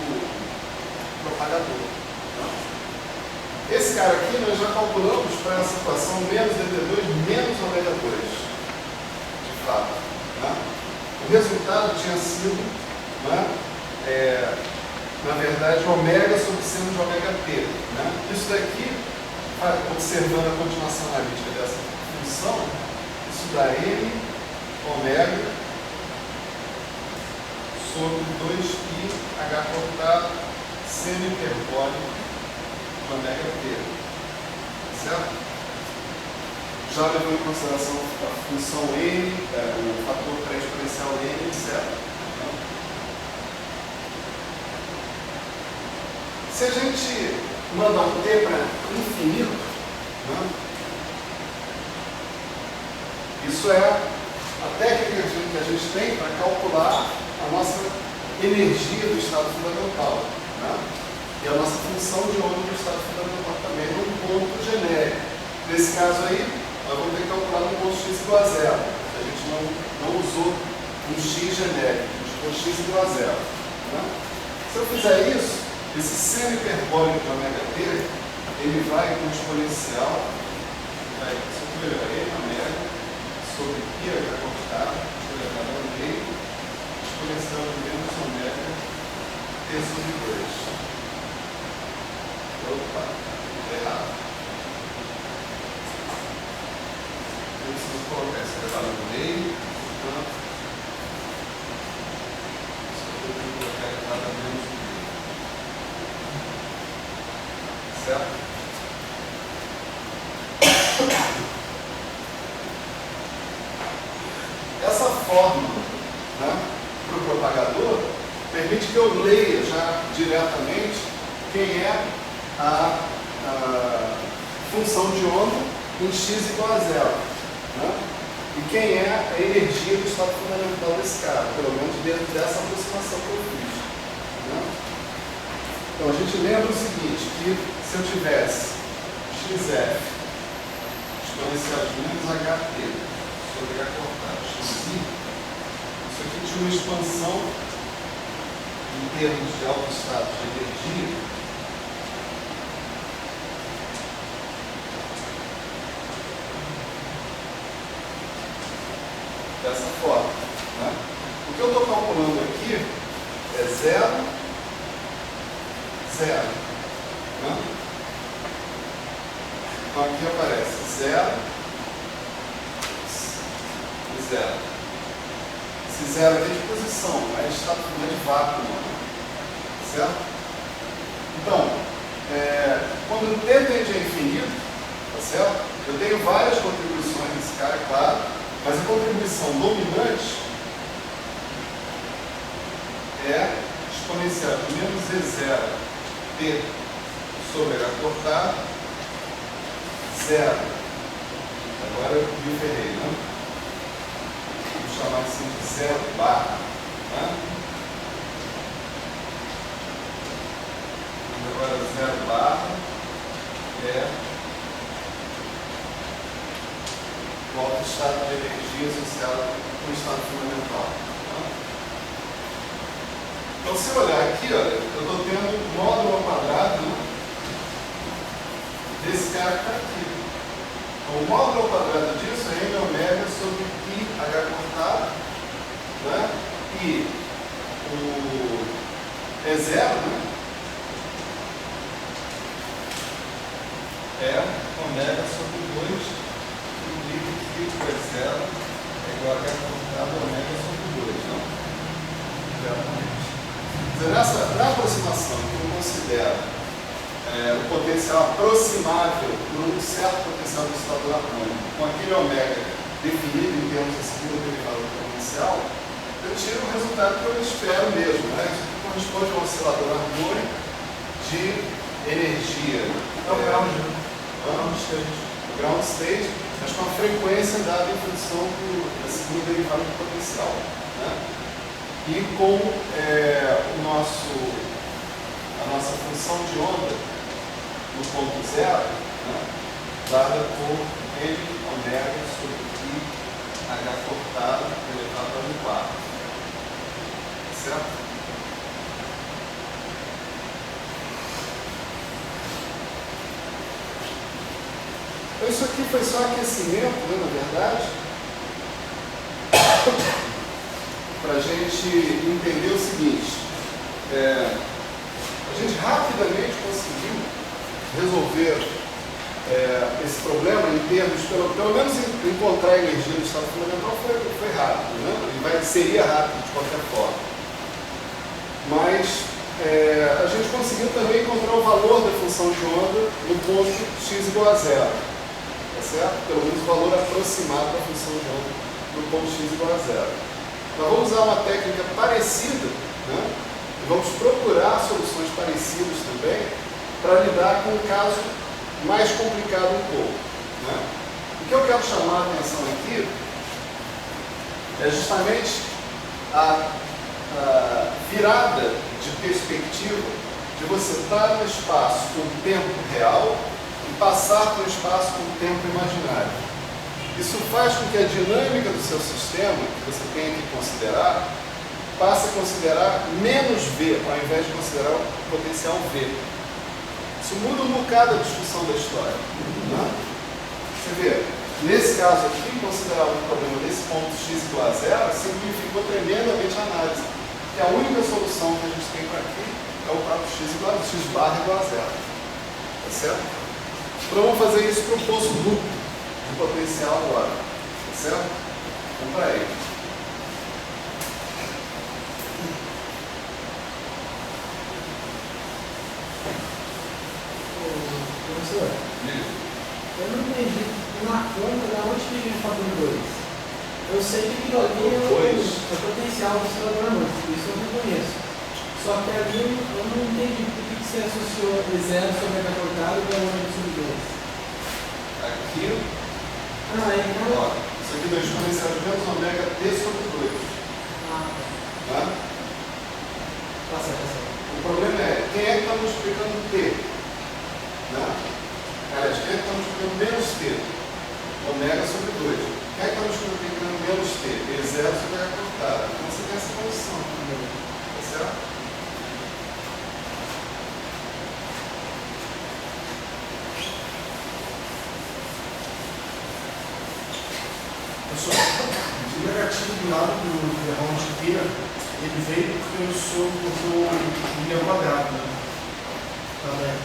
propagador. Tá? Esse cara aqui nós já calculamos para essa equação menos dt2 menos ômega 2. De fato. Tá? O resultado tinha sido, né, na verdade, ômega sobre seno de ômega t. Né? Isso daqui, observando a continuação analítica dessa função, isso dá n ômega sobre 2π h cortado seno hiperbólico de ômega t. Certo? Já levou em consideração a função n, o fator pré-exponencial n, etc. Se a gente mandar um t para infinito, né, isso é a técnica que a gente tem para calcular a nossa energia do estado fundamental. Né? E a nossa função de onda do estado fundamental também num ponto genérico. Nesse caso aí, nós vamos ter que calcular no ponto x igual a zero. A gente não usou um x genérico, a gente usou x igual a zero. Né? Se eu fizer isso, esse seno hiperbólico de ômega t, ele vai com exponencial, vai superior a n ômega sobre π h cortado, elevado ao meio, exponencial de menos ômega T sobre 2. Opa, errado. Eu preciso colocar esse elevado no meio, portanto, eu tenho que colocar elevado a menos no meio. Certo? Essa forma, né, para o propagador permite que eu leia já diretamente quem é a função de onda em x igual a zero, né, e quem é a energia do estado fundamental desse cara, pelo menos dentro dessa aproximação que eu fiz. Né? Então a gente lembra o seguinte, que se eu tivesse xf exponencial de menos ht sobre h cortado xi, isso aqui tinha uma expansão em termos de alto estado de energia dessa forma. Né? O que eu estou calculando aqui é 0, 0. Né? Então aqui aparece 0 e 0. Esse 0 aqui é de posição, mas está de vácuo. Certo? Então, quando o t tende a infinito, tá certo? Eu tenho várias contribuições nesse cara, é claro, mas a contribuição dominante é exponencial de menos E0 t sobre h cortado 0. Agora eu me ferrei, né? Vou chamar assim de 0 barra. Né? E agora 0 barra é o alto estado de energia associado com o estado fundamental. Né? Então, se eu olhar aqui, olha, eu estou tendo o módulo ao quadrado, né, desse cara que está aqui. Então, o módulo ao quadrado disso é m ômega sobre π h cortado, né? E o E0, né, é ômega sobre 2 trigo E0 é igual a h cortado ômega sobre 2, não? Exatamente. Na aproximação que eu considero o potencial aproximável por um certo potencial do oscilador harmônico, com aquele ômega definido em termos da segunda derivada do potencial, eu tiro o resultado que eu espero mesmo, né? Isso corresponde a um oscilador harmônico de energia. É o ground state, mas com a frequência dada em função da segunda derivada do potencial. Né? E com a nossa função de onda no ponto zero, né, dada por N ômega sobre π h cortado elevado ao 4. Certo? Então isso aqui foi só aquecimento, né, na verdade, para a gente entender o seguinte. A gente rapidamente conseguiu resolver esse problema em termos, pelo menos encontrar a energia do estado fundamental foi rápido, né? E seria rápido de qualquer forma. Mas a gente conseguiu também encontrar o valor da função de onda no ponto x igual a zero, tá certo? Pelo menos o valor aproximado da função de onda no ponto x igual a zero. Nós vamos usar uma técnica parecida, né? E vamos procurar soluções parecidas também para lidar com um caso mais complicado um pouco. Né? O que eu quero chamar a atenção aqui é justamente a virada de perspectiva de você estar no espaço com o tempo real e passar para o espaço com o tempo imaginário. Isso faz com que a dinâmica do seu sistema, que você tenha que considerar, passe a considerar menos V, ao invés de considerar o potencial V. Isso muda um bocado a discussão da história. Né? Você vê, nesse caso aqui, considerar o problema desse ponto x igual a zero simplificou tremendamente a análise. que a única solução que a gente tem para aqui é o próprio x igual a x barra igual a zero. Tá certo? Então vamos fazer isso para o poço duplo de potencial agora. Tá certo? Vamos para ele. Professor, eu não entendi na conta da onde que vem o fator 2. Eu sei que aquilo ali é o potencial do oscilador harmônico, isso eu reconheço. Só que ali eu não entendi por que você associou zero sobre a cortada e o ômega sobre 2. Aqui, Então... ó, isso aqui é exponencial de menos ômega t sobre 2. Tá? Tá certo. O problema é, quem é que está multiplicando t? Né? Aliás, quem é que está multiplicando menos t? Ômega sobre 2. Quem é que está multiplicando menos t? E0 sobre a cortada. Então você tem essa condição. Tá certo? Pessoal, o negativo do lado do derrame de T, ele veio porque eu sou do meu quadrado. Né? Também.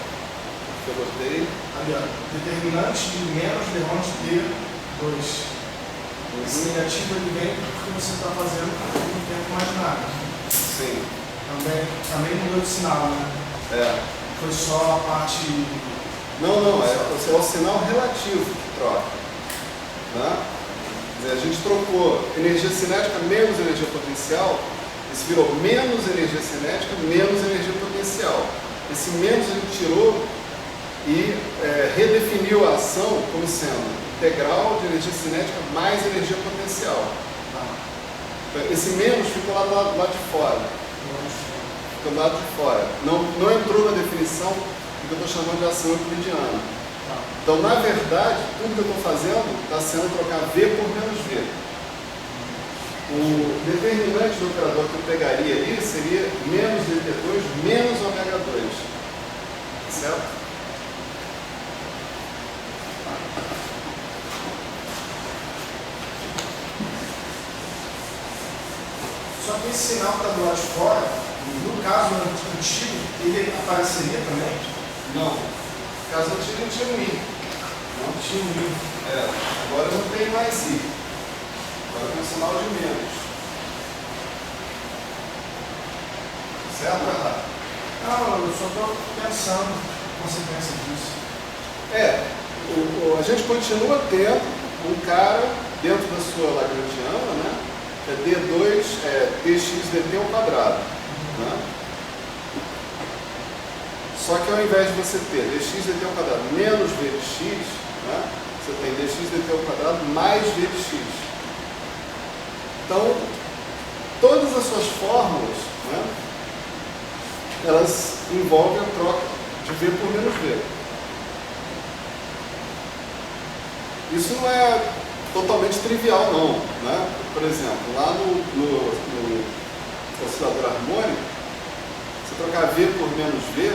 Eu botei. Ali, ó, determinante de menos derrame de T, 2. Esse negativo ele vem porque você está fazendo no tempo imaginário. Sim. Também mudou de sinal, né? É. Foi só a parte. Não, é o sinal relativo que troca. Né? A gente trocou energia cinética menos energia potencial, isso virou menos energia cinética, menos energia potencial. Esse menos a gente tirou e redefiniu a ação como sendo integral de energia cinética mais energia potencial. Esse menos ficou lá do lado de fora. Ficou do lado de fora. Não entrou na definição do que eu estou chamando de ação euclidiana. Então, na verdade, tudo que eu estou fazendo está sendo trocar V por menos V. O determinante do operador que eu pegaria ali seria menos dt2 menos ômega 2. Certo? Só que esse sinal que está do lado de fora, no caso antigo, ele apareceria também? Não. No caso antigo tinha um I. Não tinha um I. Agora não tem mais I. Agora tem um sinal de menos. Certo ou errado? Não, eu só estou pensando a consequência disso. A gente continua tendo um cara dentro da sua lagrangiana, né? É D2, dx dt ao quadrado. Né? Só que ao invés de você ter dx dt ao quadrado menos v de x, né? Você tem dx dt ao quadrado mais v de x. Então, todas as suas fórmulas, né? Elas envolvem a troca de v por menos v. Isso não é totalmente trivial, não. Né? Por exemplo, lá no oscilador harmônico, você trocar V por menos V,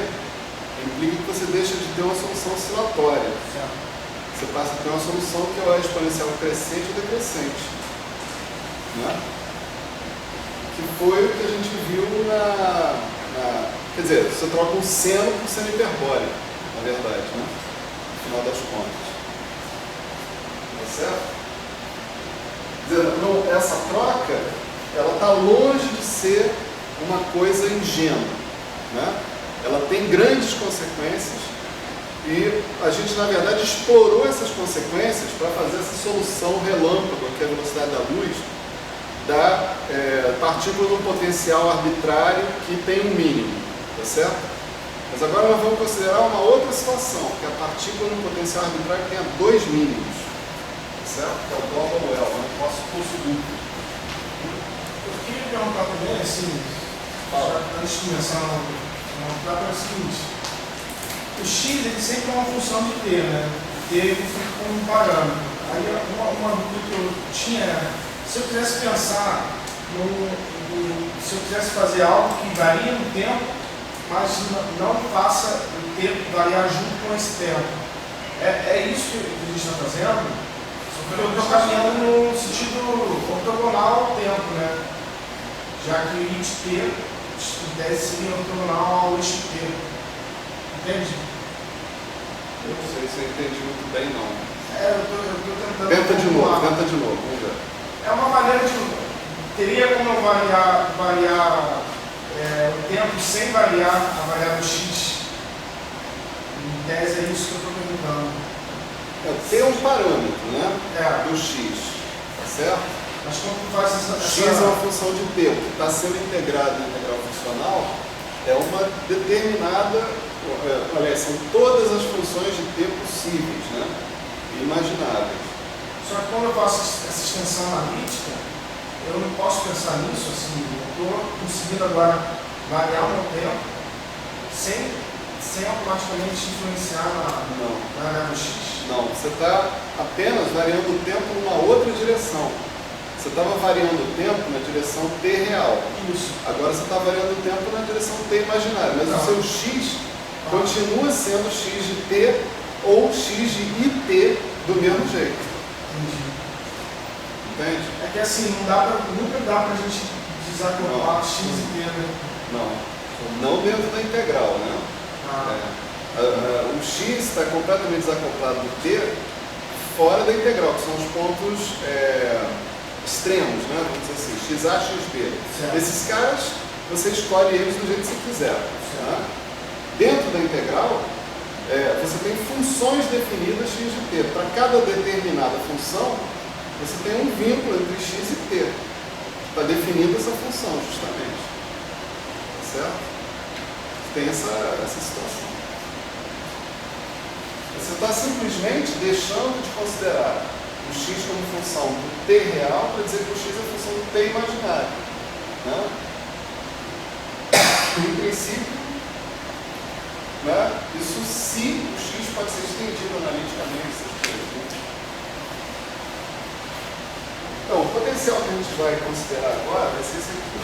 implica que você deixa de ter uma solução oscilatória. Você passa a ter uma solução que é a exponencial crescente ou decrescente. Né? Que foi o que a gente viu quer dizer, você troca um seno por seno hiperbólico, na verdade, né? No final das contas. Certo? Dizendo, essa troca, ela está longe de ser uma coisa ingênua, né? Ela tem grandes consequências e a gente, na verdade, explorou essas consequências para fazer essa solução relâmpago, que é a velocidade da luz, da partícula no potencial arbitrário que tem um mínimo, tá certo? Mas agora nós vamos considerar uma outra situação, que é a partícula no potencial arbitrário que tenha dois mínimos. Certo? Que é o global well, né? Nosso curso duplo. Eu queria perguntar também, assim, antes de começar a perguntar, é o seguinte: o x ele sempre é uma função de t, né? T ele fica como um parâmetro. Aí uma dúvida que eu tinha era, se eu quisesse pensar se eu quisesse fazer algo que varia no tempo, mas não faça o tempo variar junto com esse tempo, é isso que a gente está fazendo? Eu estou caminhando no sentido ortogonal ao tempo, né? já que o limite T, em tese, seria ortogonal ao eixo T. Entende? Eu não sei se eu entendi muito bem, não. Eu estou tentando... Tenta de novo, vamos ver. É uma maneira de... Teria como eu variar o tempo sem variar a variável x? Em tese é isso que eu estou perguntando. T é um parâmetro, né? Do x, tá certo? Mas como tu faz essa... X é uma função de T. O que está sendo integrado na integral funcional é uma determinada... Aliás, são todas as funções de T possíveis, né? Imagináveis. Só que quando eu faço essa extensão analítica, eu não posso pensar nisso assim. Eu estou conseguindo agora variar o meu tempo sem automaticamente influenciar na variável x. Não, você está apenas variando o tempo numa outra direção. Você estava variando o tempo na direção T real. Isso. Agora você está variando o tempo na direção T imaginária. Mas o seu x continua sendo x de T ou x de IT do mesmo jeito. Entendi. Entende? É que assim, nunca dá para a gente desacoplar x e T, né? Não dentro da integral, né? O x está completamente desacoplado do T fora da integral, que são os pontos extremos, né? Vamos dizer assim, xa, xb. Esses caras, você escolhe eles do jeito que você quiser. Tá? Dentro da integral, você tem funções definidas x de t. Para cada determinada função, você tem um vínculo entre x e t. Está definida essa função, justamente. Tá certo? Tem essa situação. Você está simplesmente deixando de considerar o x como função do t real para dizer que o x é função do t imaginário. Né? Em princípio, né? Isso se o x pode ser estendido analiticamente, essas coisas, né? Então, o potencial que a gente vai considerar agora vai ser esse aqui.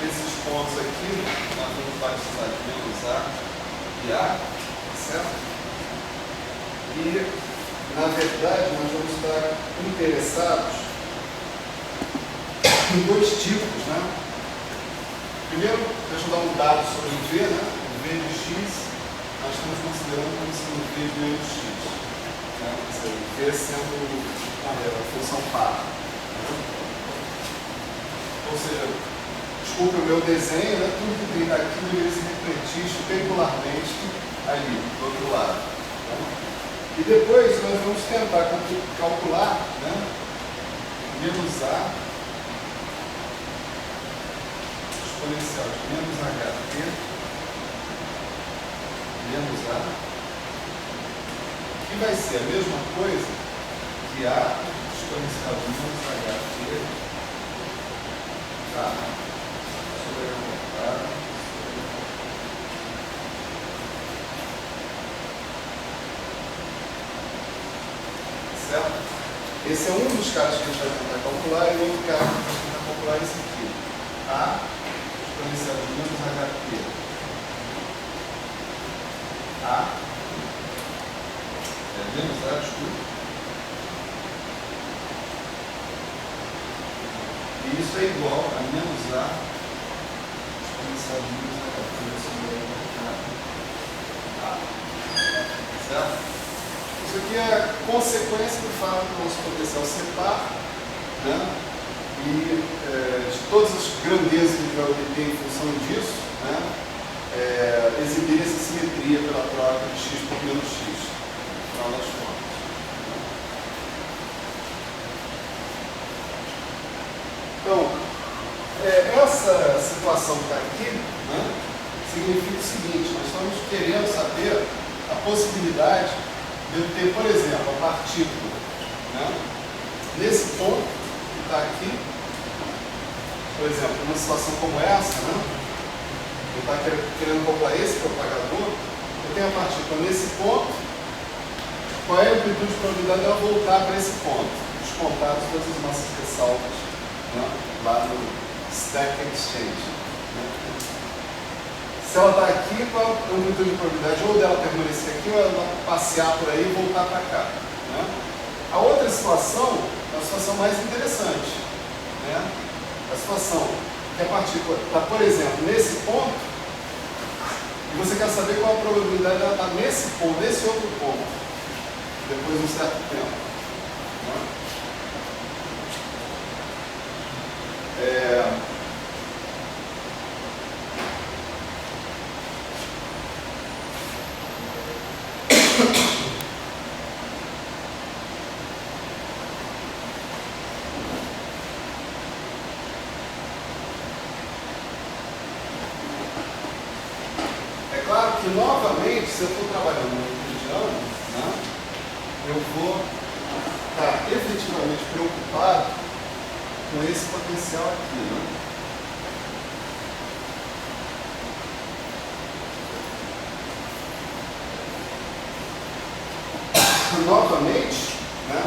Esses pontos aqui, nós vamos batizar de menos A e A, certo? E, na verdade, nós vamos estar interessados em dois tipos, né? Primeiro, deixa eu dar um dado sobre o V, né? O V de x, nós estamos considerando como sendo V de menos x. Né? Ou seja, o V sendo a função par. Né? Ou seja, desculpe o meu desenho, né? Tudo que tem daqui deveria se refletir especularmente ali, do outro lado. Né? E depois nós vamos tentar calcular, né? Menos A exponencial de menos HT menos A, que vai ser a mesma coisa que A exponencial de menos HT tá? Certo? Esse é um dos caras que a gente vai tentar calcular e o outro cara que a gente vai tentar calcular é esse aqui. A exponencial de menos HT A menos A, desculpa. E isso é igual a menos A exponencial de menos HT sobre A. Certo? Isso aqui é consequência do fato do nosso potencial ser par, né? E de todas as grandezas que a gente vai obter em função disso, né? Exibir essa simetria pela troca de x por menos x, no final das contas. Então, essa situação que está aqui, né? Significa o seguinte: nós estamos querendo saber a possibilidade de eu ter, por exemplo, a partícula, né? Nesse ponto que está aqui, por exemplo, numa situação como essa, né? Eu estou querendo calcular esse propagador, eu tenho a partícula nesse ponto, com qual é a amplitude de probabilidade dela voltar para esse ponto? Descontar todas as nossas ressalvas, né, lá no Stack Exchange. Né? Se ela está aqui, qual a amplitude de probabilidade ou dela permanecer aqui ou ela passear por aí e voltar para cá? Né? A outra situação é uma situação mais interessante. Né? A situação que a partícula está, por exemplo, nesse ponto, e você quer saber qual a probabilidade dela estar nesse ponto, nesse outro ponto, depois de um certo tempo. Né? É claro que, novamente, se eu estou trabalhando no euclidiano, né, eu vou estar efetivamente preocupado com esse potencial aqui. Né? Novamente, né,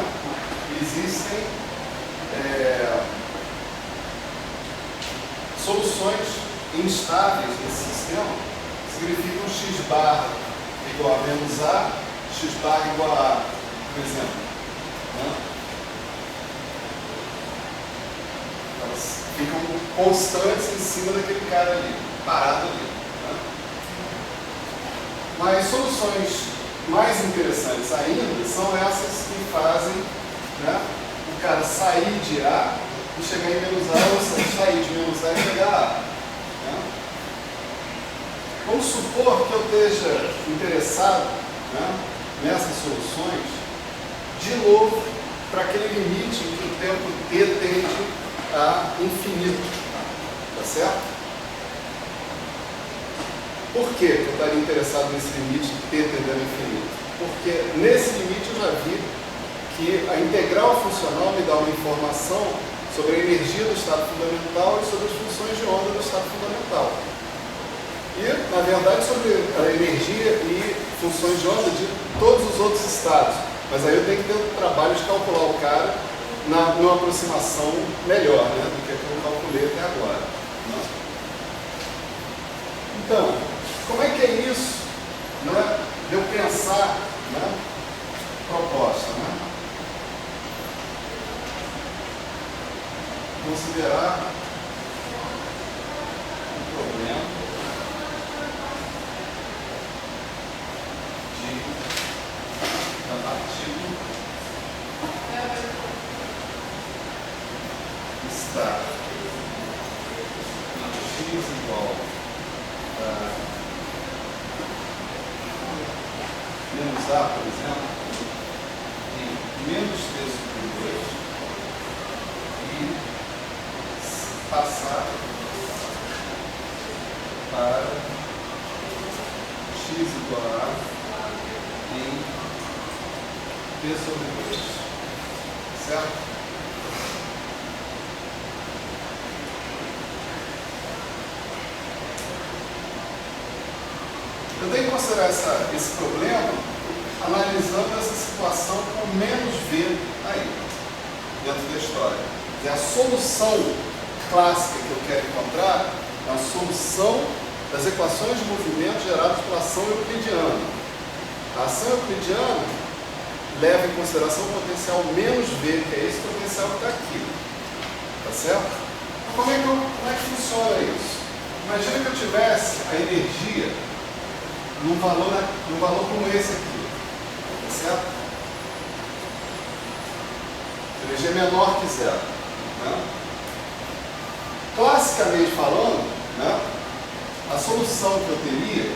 existem soluções instáveis nesse sistema, significam x bar igual a menos a, x bar igual a A, por exemplo. Né? Elas ficam constantes em cima daquele cara ali, parado ali. Né? Mas soluções mais interessantes ainda são essas que fazem, né, o cara sair de A e chegar em menos A, ou sair de menos A e chegar a A. Né? Vamos supor que eu esteja interessado, né, nessas soluções, de novo, para aquele limite em que o tempo t tende a infinito. Tá certo? Por que eu estaria interessado nesse limite de t tendendo a infinito? Porque nesse limite eu já vi que a integral funcional me dá uma informação sobre a energia do estado fundamental e sobre as funções de onda do estado fundamental. E, na verdade, sobre a energia e funções de onda de todos os outros estados. Mas aí eu tenho que ter o trabalho de calcular o cara numa aproximação melhor, né, do que a que eu calculei até agora. Né? Então, como é que é isso, né, de eu pensar, né, proposta? Né? Considerar o problema da partícula está em x igual a menos A, por exemplo, em menos t sobre 2 e passar para x igual a em t sobre 2. Certo? Eu tenho que considerar esse problema analisando essa situação com menos V aí, dentro da história. E a solução clássica que eu quero encontrar é a solução das equações de movimento geradas pela ação euclidiana. A ação euclidiana leva em consideração o potencial menos V, que é esse potencial que está aqui. Tá certo? Então, como é que funciona isso? Imagina que eu tivesse a energia num valor como esse aqui. Tá certo? A energia é menor que zero. Né? Classicamente falando, né, a solução que eu teria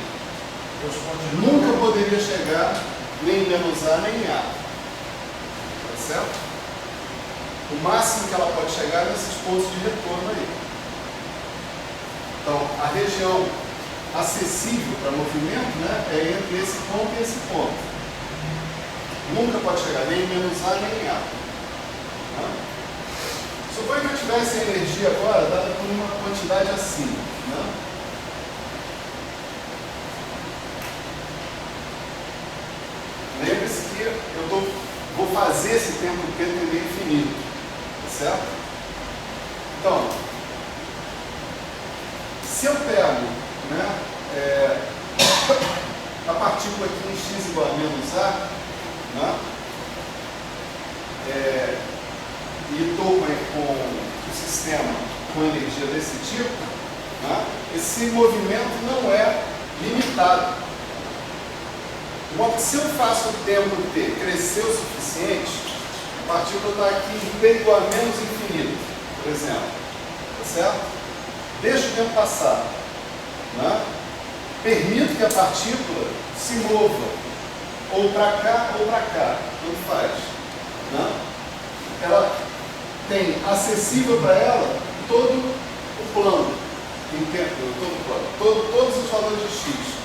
nunca poderia chegar nem em menos A nem em A. Tá certo? O máximo que ela pode chegar é nesses pontos de retorno aí. Então, a região acessível para movimento, né, é entre esse ponto e esse ponto. Nunca pode chegar nem em menos A nem em A. Né? Suponha que eu tivesse a energia agora dada por uma quantidade assim. Né? Lembre-se que eu fazer esse tempo T tender infinito, tá certo? Então, se eu pego, né, a partícula aqui em x igual a menos a, né, e estou com o sistema com energia desse tipo, né, esse movimento não é limitado. De modo que se eu faço o tempo T crescer o suficiente, a partícula está aqui em T igual a menos infinito, por exemplo. Tá certo? Deixa o tempo passar. Né? Permito que a partícula se mova ou para cá ou para cá. Tanto faz. Né? Ela tem acessível para ela todo o plano. Todos os valores de x.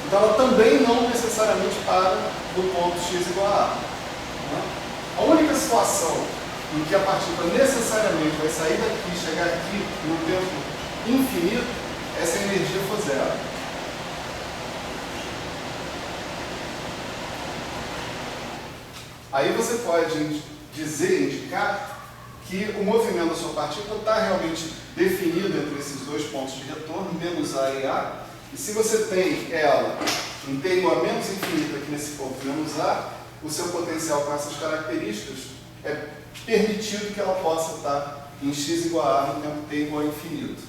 Então ela também não necessariamente para do ponto x igual a A. A única situação em que a partícula necessariamente vai sair daqui e chegar aqui no tempo infinito é se a energia for zero. Aí você pode indicar que o movimento da sua partícula está realmente definido entre esses dois pontos de retorno, menos A e A. E se você tem ela em T igual a menos infinito aqui nesse ponto menos A, o seu potencial com essas características é permitido que ela possa estar em x igual a A no tempo T igual a infinito.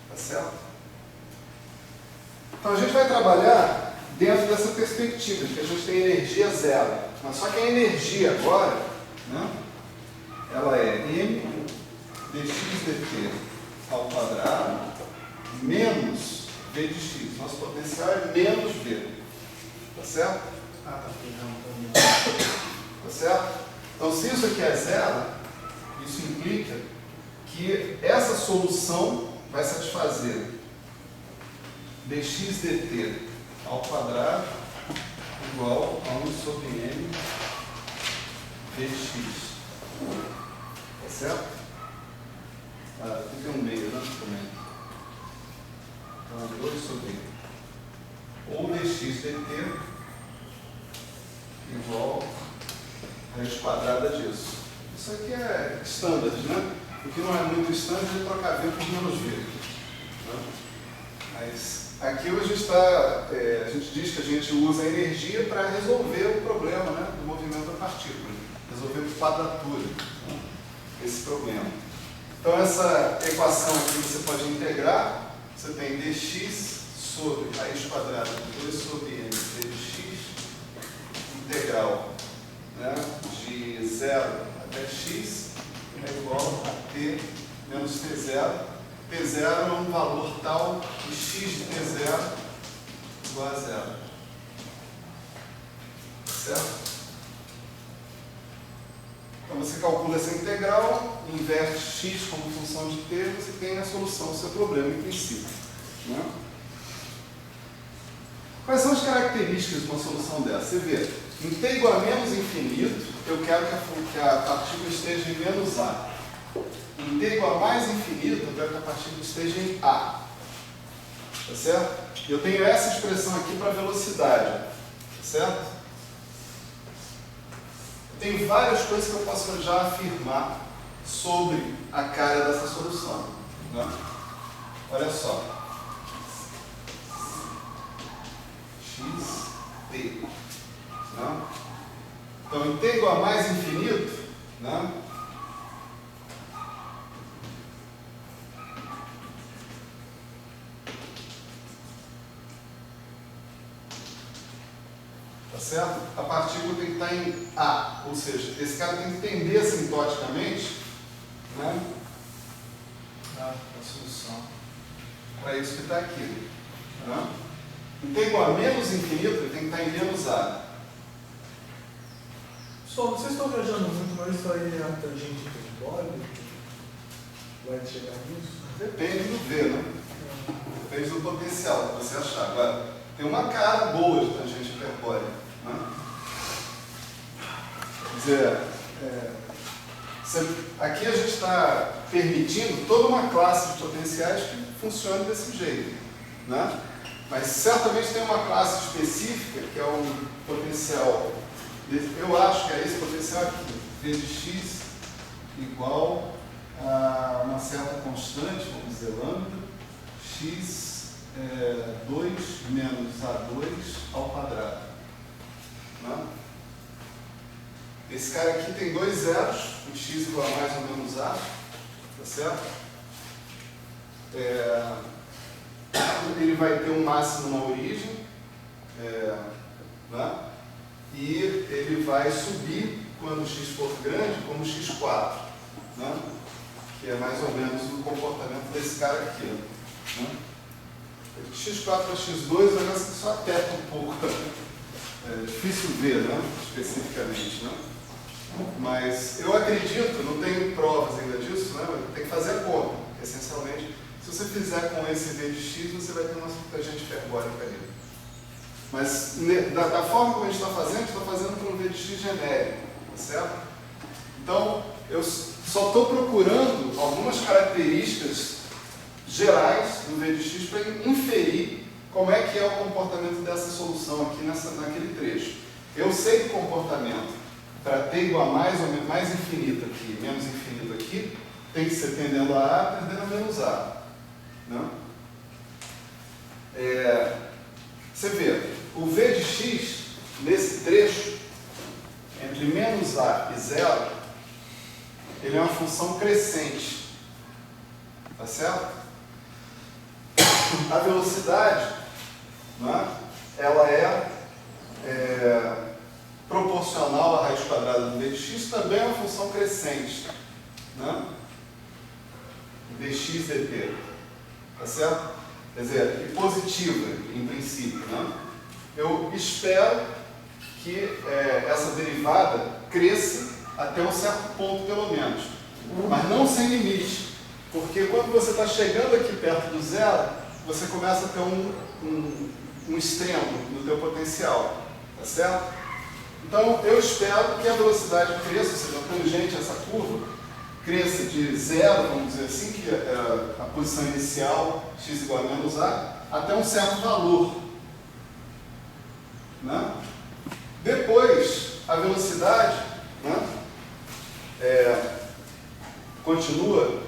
Tá certo? Então a gente vai trabalhar dentro dessa perspectiva, de que a gente tem energia zero. Mas só que a energia agora, né, ela é m dx dt ao quadrado menos v de x. Nosso potencial é menos v. Tá certo? Tá certo? Então, se isso aqui é zero, isso implica que essa solução vai satisfazer dx dt ao quadrado igual a 1 sobre m dx. Tá certo? Aqui tem um meio, né? Também. Então, 2 sobre ou dx dt igual a raiz quadrada disso. Isso aqui é standard, né? O que não é muito standard é trocar v por menos v. Né? Mas aqui hoje a gente diz que a gente usa a energia para resolver o problema, né, do movimento da partícula, resolver por quadratura, né, esse problema. Então essa equação aqui você pode integrar, você tem dx sobre raiz quadrada de 2 sobre m dx, integral, né, de 0 até x é igual a t menos t0. T0 é um valor tal que x de T0 igual a 0. Certo? Então você calcula essa integral, inverte x como função de t, você tem a solução do seu problema em princípio. Né? Quais são as características de uma solução dessa? Você vê, em t igual a menos infinito, eu quero que a partícula esteja em menos a. Em t igual a mais infinito, eu quero que a partícula esteja em A. Tá certo? Eu tenho essa expressão aqui para velocidade. Tá certo? Eu tenho várias coisas que eu posso já afirmar sobre a cara dessa solução. Né? Olha só. x, t. Né? Então, em t igual a mais infinito, né? Tá certo? A partícula tem que estar em A, ou seja, esse cara tem que tender assintoticamente, né, a solução para isso que está aqui. Né? Em t igual a menos infinito, ele tem que estar em menos A. Pessoal, vocês estão viajando muito, mas isso aí é a tangente do óleo? Vai chegar nisso? Depende do V, né? Depende do potencial que você achar. Agora, tem uma cara boa de tangente hiperbólica. Né? Quer dizer, aqui a gente está permitindo toda uma classe de potenciais que funcione desse jeito. Né? Mas certamente tem uma classe específica, que é um potencial Eu acho que é esse potencial aqui, V de x igual a uma certa constante, vamos dizer, lambda, x 2 menos A2 ao quadrado. Né? Esse cara aqui tem dois zeros, o x igual a mais ou menos A, tá certo? Ele vai ter um máximo na origem, né? E ele vai subir quando o x for grande, como x4, né? Que é mais ou menos o comportamento desse cara aqui. Né? De x4 para x2, o negócio só aperta um pouco. É difícil ver, né? Especificamente. Né? Mas eu acredito, não tenho provas ainda disso, né? Tem que fazer a conta. Essencialmente, se você fizer com esse v de x, você vai ter uma tangente hiperbólica ali. Mas da forma como a gente está fazendo para um v de x genérico, tá certo? Então, eu só estou procurando algumas características gerais do v de x para inferir como é que é o comportamento dessa solução aqui naquele trecho. Eu sei que o comportamento, para t igual a mais ou menos, mais infinito aqui, menos infinito aqui, tem que ser tendendo a A, tendendo a menos A. Né? Você vê, o v de x, nesse trecho, entre menos A e zero, ele é uma função crescente. Tá certo? A velocidade, né, ela é proporcional à raiz quadrada do v de x, também é uma função crescente. Né? dx dt. Tá certo? Quer dizer, e positiva, em princípio. Né? Eu espero que essa derivada cresça até um certo ponto, pelo menos. Mas não sem limite. Porque quando você está chegando aqui perto do zero, você começa a ter um extremo no teu potencial. Tá certo? Então, eu espero que a velocidade cresça, ou seja, a tangente, essa curva, cresça de zero, vamos dizer assim, que é a posição inicial, x igual a menos A, até um certo valor. Né? Depois, a velocidade, né, continua.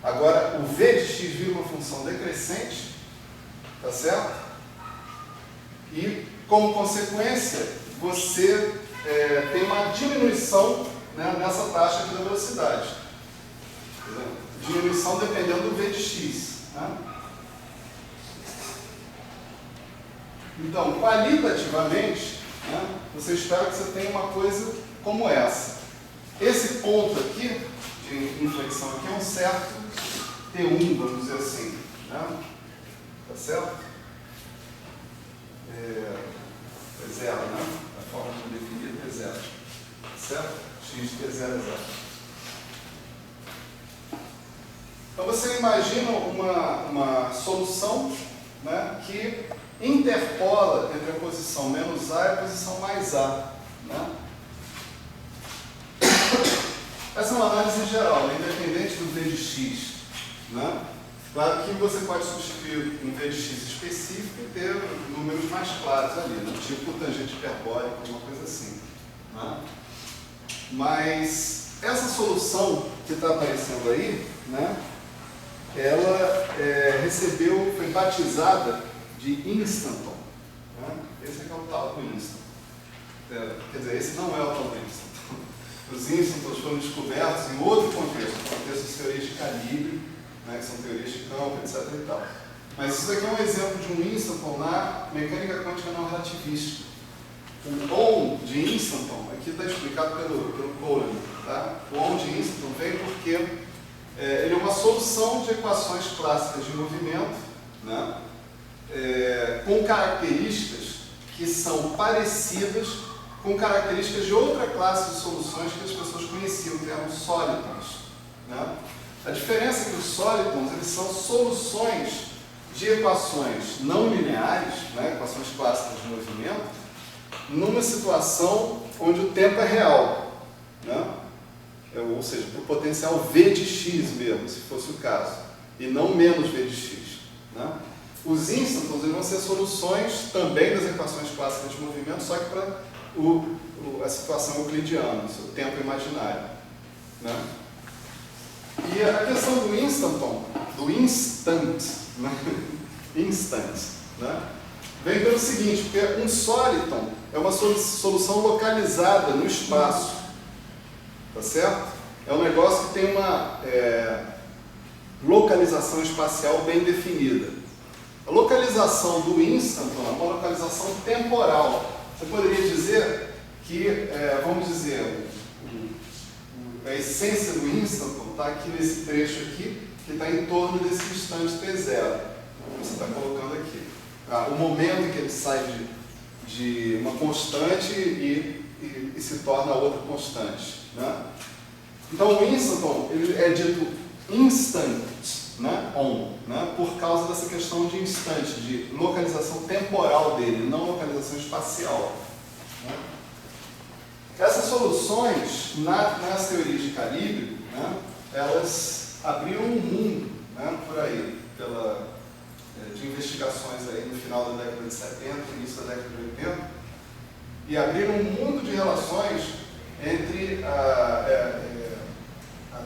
Agora, o v de x vira uma função decrescente, tá certo? E, como consequência, você tem uma diminuição, né, nessa taxa aqui da velocidade. Diminuição dependendo do v de x. Né? Então, qualitativamente, né, você espera que você tenha uma coisa como essa. Esse ponto aqui, de inflexão aqui, é um certo T1, vamos dizer assim. Né? Tá certo? É zero, né? A forma de definir é zero. Tá certo? X de T0 é zero. Então você imagina uma solução, né, que interpola entre a posição menos A e a posição mais A. Né? Essa é uma análise geral, né, independente do v de x. Né? Claro que você pode substituir um v de x específico e ter números mais claros ali, né? Tipo tangente hiperbólica, alguma coisa assim. Né? Mas essa solução que está aparecendo aí, né, ela foi batizada de Instanton. Né? Esse aqui é o tal do Instanton. Quer dizer, esse não é o tal do Instanton. Os Instantons foram descobertos em outro contexto, no contexto de teorias de calibre, né, que são teorias de campo, etc. E tal. Mas isso aqui é um exemplo de um Instanton na mecânica quântica não relativista. O ON de Instanton, aqui está explicado pelo Coulomb. Tá? O ON de Instanton vem porque ele é uma solução de equações clássicas de movimento, né, com características que são parecidas com características de outra classe de soluções que as pessoas conheciam, que eram solitons. Né? A diferença é que os solitons, eles são soluções de equações não lineares, né, equações clássicas de movimento, numa situação onde o tempo é real. Né? Ou seja, para o potencial v de x mesmo, se fosse o caso, e não menos v de x. Né? os instantons vão ser soluções também das equações clássicas de movimento, só que para a situação euclidiana, o seu tempo imaginário. Né? E a questão do instanton, do instant, né? Instant, né? Vem pelo seguinte, porque um soliton é uma solução localizada no espaço, tá certo? É um negócio que tem uma localização espacial bem definida. A localização do instanton é uma localização temporal. Você poderia dizer que, vamos dizer, a essência do instanton está aqui nesse trecho aqui, que está em torno desse instante T0. Você está colocando aqui. O momento em que ele sai de uma constante e se torna outra constante. Né? Então, o instanton ele é dito instant, né, on, né, por causa dessa questão de instante, de localização temporal dele, não localização espacial. Né? Essas soluções, nas teorias de calibre, né, elas abriram um mundo, né, por aí, de investigações aí no final da década de 70, início da década de 80, e abriram um mundo de relações entre a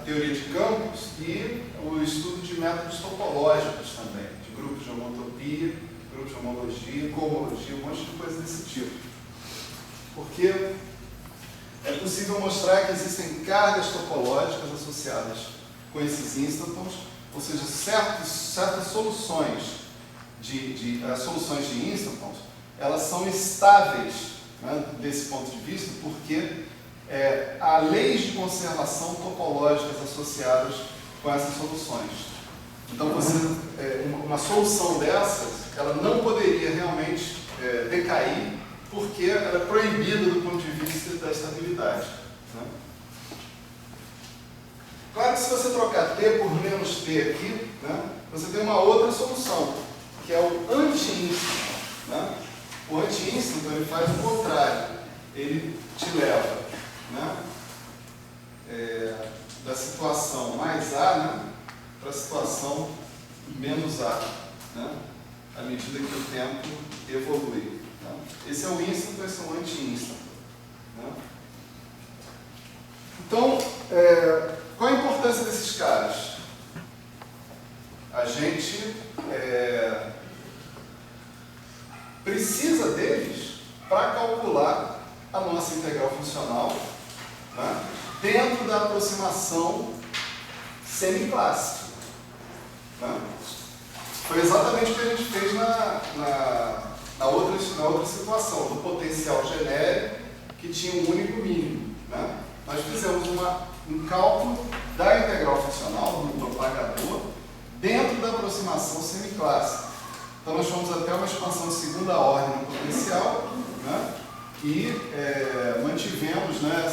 teoria de campos e o estudo de métodos topológicos também, de grupos de homotopia, grupos de homologia, cohomologia, um monte de coisa desse tipo. Porque é possível mostrar que existem cargas topológicas associadas com esses instantons, ou seja, certas soluções soluções de instantons, elas são estáveis, né, desse ponto de vista, porque há leis de conservação topológicas associadas com essas soluções. Então, uma solução dessas, ela não poderia realmente decair, porque ela é proibida do ponto de vista da estabilidade. Né? Claro que se você trocar T por menos T aqui, né, você tem uma outra solução, que é o anti-instant. Né? O anti-instant ele faz o contrário, ele te leva, né, da situação mais A, né, para a situação menos A, né, à medida que o tempo evolui. Né? Esse é o instant, esse é o anti-instant. Né? Então, qual a importância desses caras? A gente precisa deles para calcular a nossa integral funcional, né, dentro da aproximação semiclássica. Né? Foi exatamente o que a gente fez na outra situação, do potencial genérico que tinha um único mínimo. Né? Nós fizemos um cálculo da integral funcional, do propagador, dentro da aproximação semiclássica. Então nós fomos até uma expansão de segunda ordem no potencial, né? E mantivemos, né,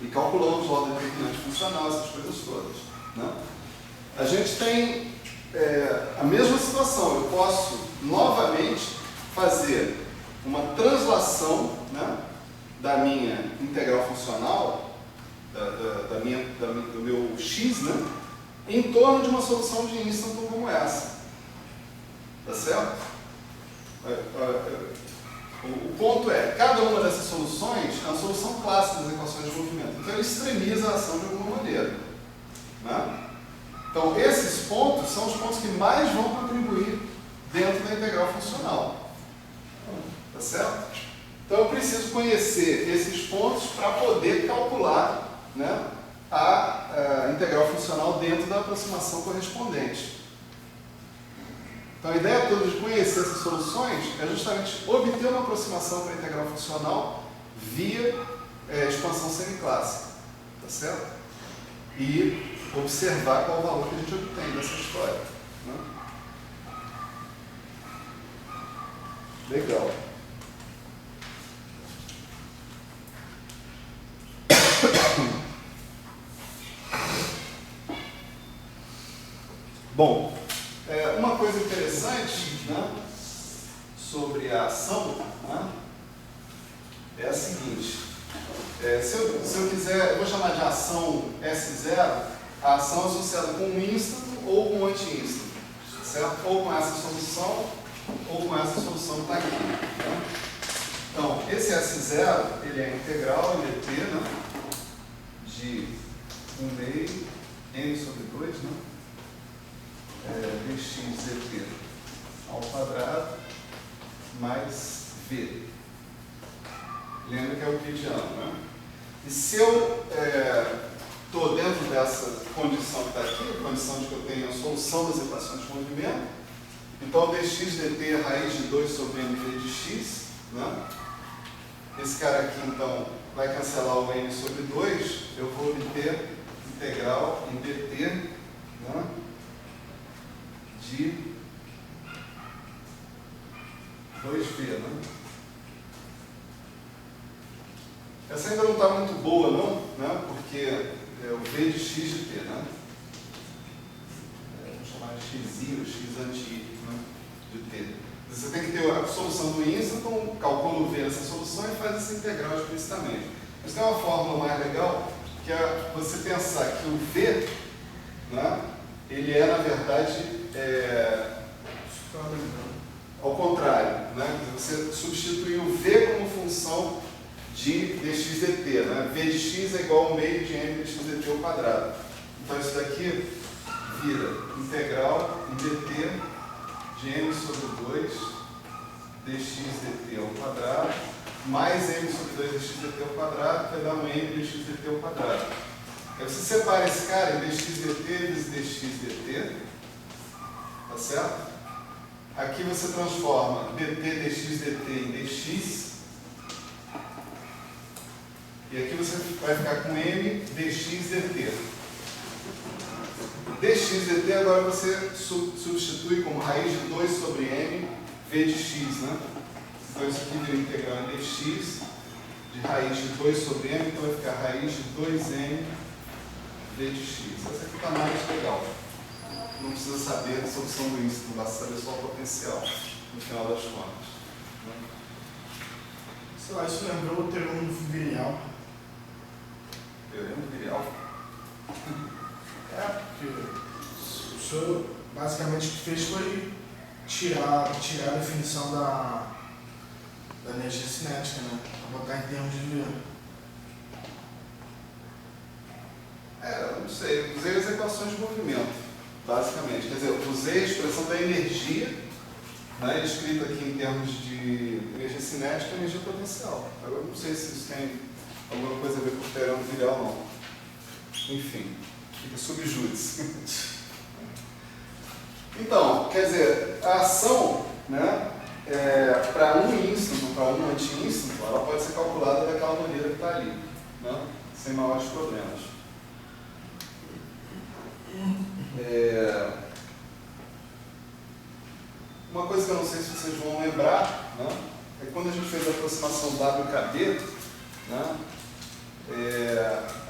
e calculamos a ordem determinante funcional, essas coisas todas. Né? A gente tem a mesma situação. Eu posso novamente fazer uma translação, né, da minha integral funcional, do meu x, né, em torno de uma solução de instanton como essa. Tá certo? O ponto é, cada uma dessas soluções é uma solução clássica das equações de movimento. Então, ele extremiza a ação de alguma maneira. Né? Então, esses pontos são os pontos que mais vão contribuir dentro da integral funcional. Tá certo? Então, eu preciso conhecer esses pontos para poder calcular, né, a integral funcional dentro da aproximação correspondente. Então, a ideia toda de conhecer essas soluções é justamente obter uma aproximação para a integral funcional via expansão semiclássica. Tá certo? E observar qual o valor que a gente obtém dessa história. Né? Legal. Bom, uma coisa interessante, né, sobre a ação, né, é a seguinte. Se eu quiser, eu vou chamar de ação S0, a ação associada com um ínstant ou com um anti-ínstant, certo? Ou com essa solução, ou com essa solução que está aqui. Né? Então, esse S0, ele é integral em dt, né? De 1 meio n sobre 2, né? Dx dt ao quadrado mais v. Lembra que é o euclidiano, né? E se eu estou dentro dessa condição que está aqui, a condição de que eu tenho a solução das equações de movimento, então dx dt é raiz de 2 sobre mv de x, né? Esse cara aqui, então, vai cancelar o n sobre 2, eu vou obter integral em dt, né? De 2v, né? Essa ainda não está muito boa, não, né? Porque é o v de x de t, né? Vamos chamar de x ou x anti né? De t. Você tem que ter a solução do ínstant, então calcula o v nessa solução e faz essa integral explicitamente. Mas tem uma fórmula mais legal, que é você pensar que o v, né? Ele é, na verdade, ao contrário, né? Você substitui o v como função de dx dt, né? V de x é igual ao meio de m dx dt ao quadrado. Então isso daqui vira integral em dt de m sobre 2 dx dt ao quadrado mais m sobre 2 dx dt ao quadrado, que vai dar um m dx dt ao quadrado. Aí você separa esse cara em dx dt vezes dx dt, tá certo? Aqui você transforma dt dx dt em dx, e aqui você vai ficar com m dx dt. Dx dt agora você substitui como raiz de 2 sobre m v de x, né? Então isso aqui vira integral em dx de raiz de 2 sobre m, então vai ficar raiz de 2m v de x. Essa aqui está mais legal. Não precisa saber a solução do ínstant, basta saber só o potencial, no final das contas. Sei lá, isso lembrou o teorema virial. Teorema virial? Porque o senhor basicamente o que fez foi tirar a definição da energia cinética, né? Para botar em termos de V. Eu não sei, usei as equações de movimento, basicamente. Quer dizer, usei a expressão da energia, né, escrita aqui em termos de energia cinética e energia potencial. Agora, não sei se isso tem alguma coisa a ver com o teorema virial ou não. Enfim, fica sob júdice. Então, quer dizer, a ação, né, para um ínstant ou para um anti-ínstant, ela pode ser calculada daquela maneira que está ali, né, sem maiores problemas. Uma coisa que eu não sei se vocês vão lembrar, né, é que quando a gente fez a aproximação WKB, né,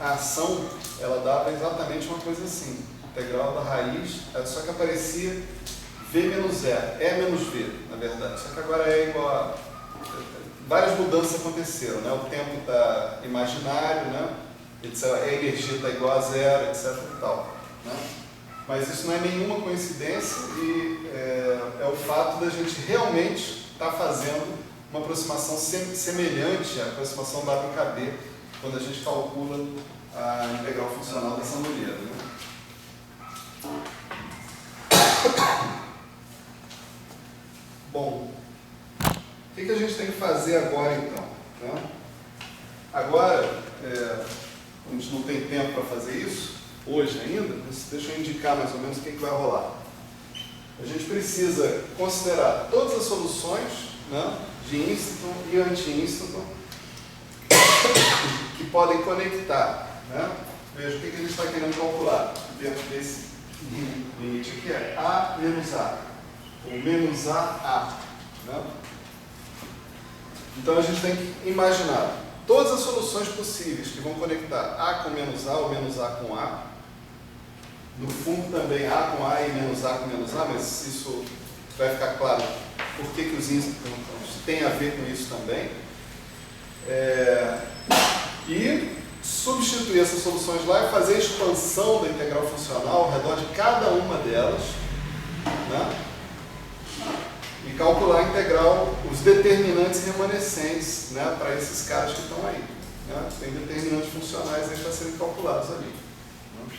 a ação ela dava exatamente uma coisa assim, integral da raiz, só que aparecia V menos E menos V, na verdade, só que agora é igual a... Várias mudanças aconteceram, né? O tempo está imaginário, né? A energia está igual a zero, etc. e tal, né? Mas isso não é nenhuma coincidência e é o fato da gente realmente estar fazendo uma aproximação semelhante à aproximação WKB quando a gente calcula a integral funcional dessa maneira, né? Bom, o que a gente tem que fazer agora então, né? Agora, a gente não tem tempo para fazer isso, hoje ainda, mas deixa eu indicar mais ou menos o que vai rolar. A gente precisa considerar todas as soluções, né, de instanton e anti-instanton que podem conectar, né? Veja o que a gente está querendo calcular dentro desse limite aqui, é A menos A, ou menos A, né? Então a gente tem que imaginar todas as soluções possíveis que vão conectar A com menos A ou menos A com A. No fundo também A com A e menos A com menos A, mas isso vai ficar claro por que os instantons têm a ver com isso também. E substituir essas soluções lá e fazer a expansão da integral funcional ao redor de cada uma delas, né? E calcular a integral, os determinantes remanescentes, né, para esses caras que estão aí. Né? Tem determinantes funcionais aí para serem calculados ali. Né?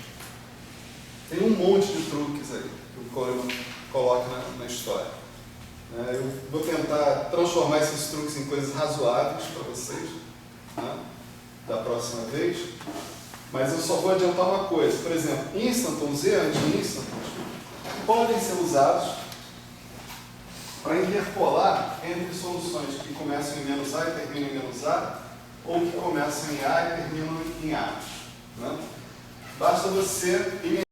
Tem um monte de truques aí que o Coleman coloca na história. Eu vou tentar transformar esses truques em coisas razoáveis para vocês, né, da próxima vez, mas eu só vou adiantar uma coisa. Por exemplo, instantons e anti-instantons podem ser usados para interpolar entre soluções que começam em menos A e terminam em menos A, ou que começam em A e terminam em A. Né? Basta você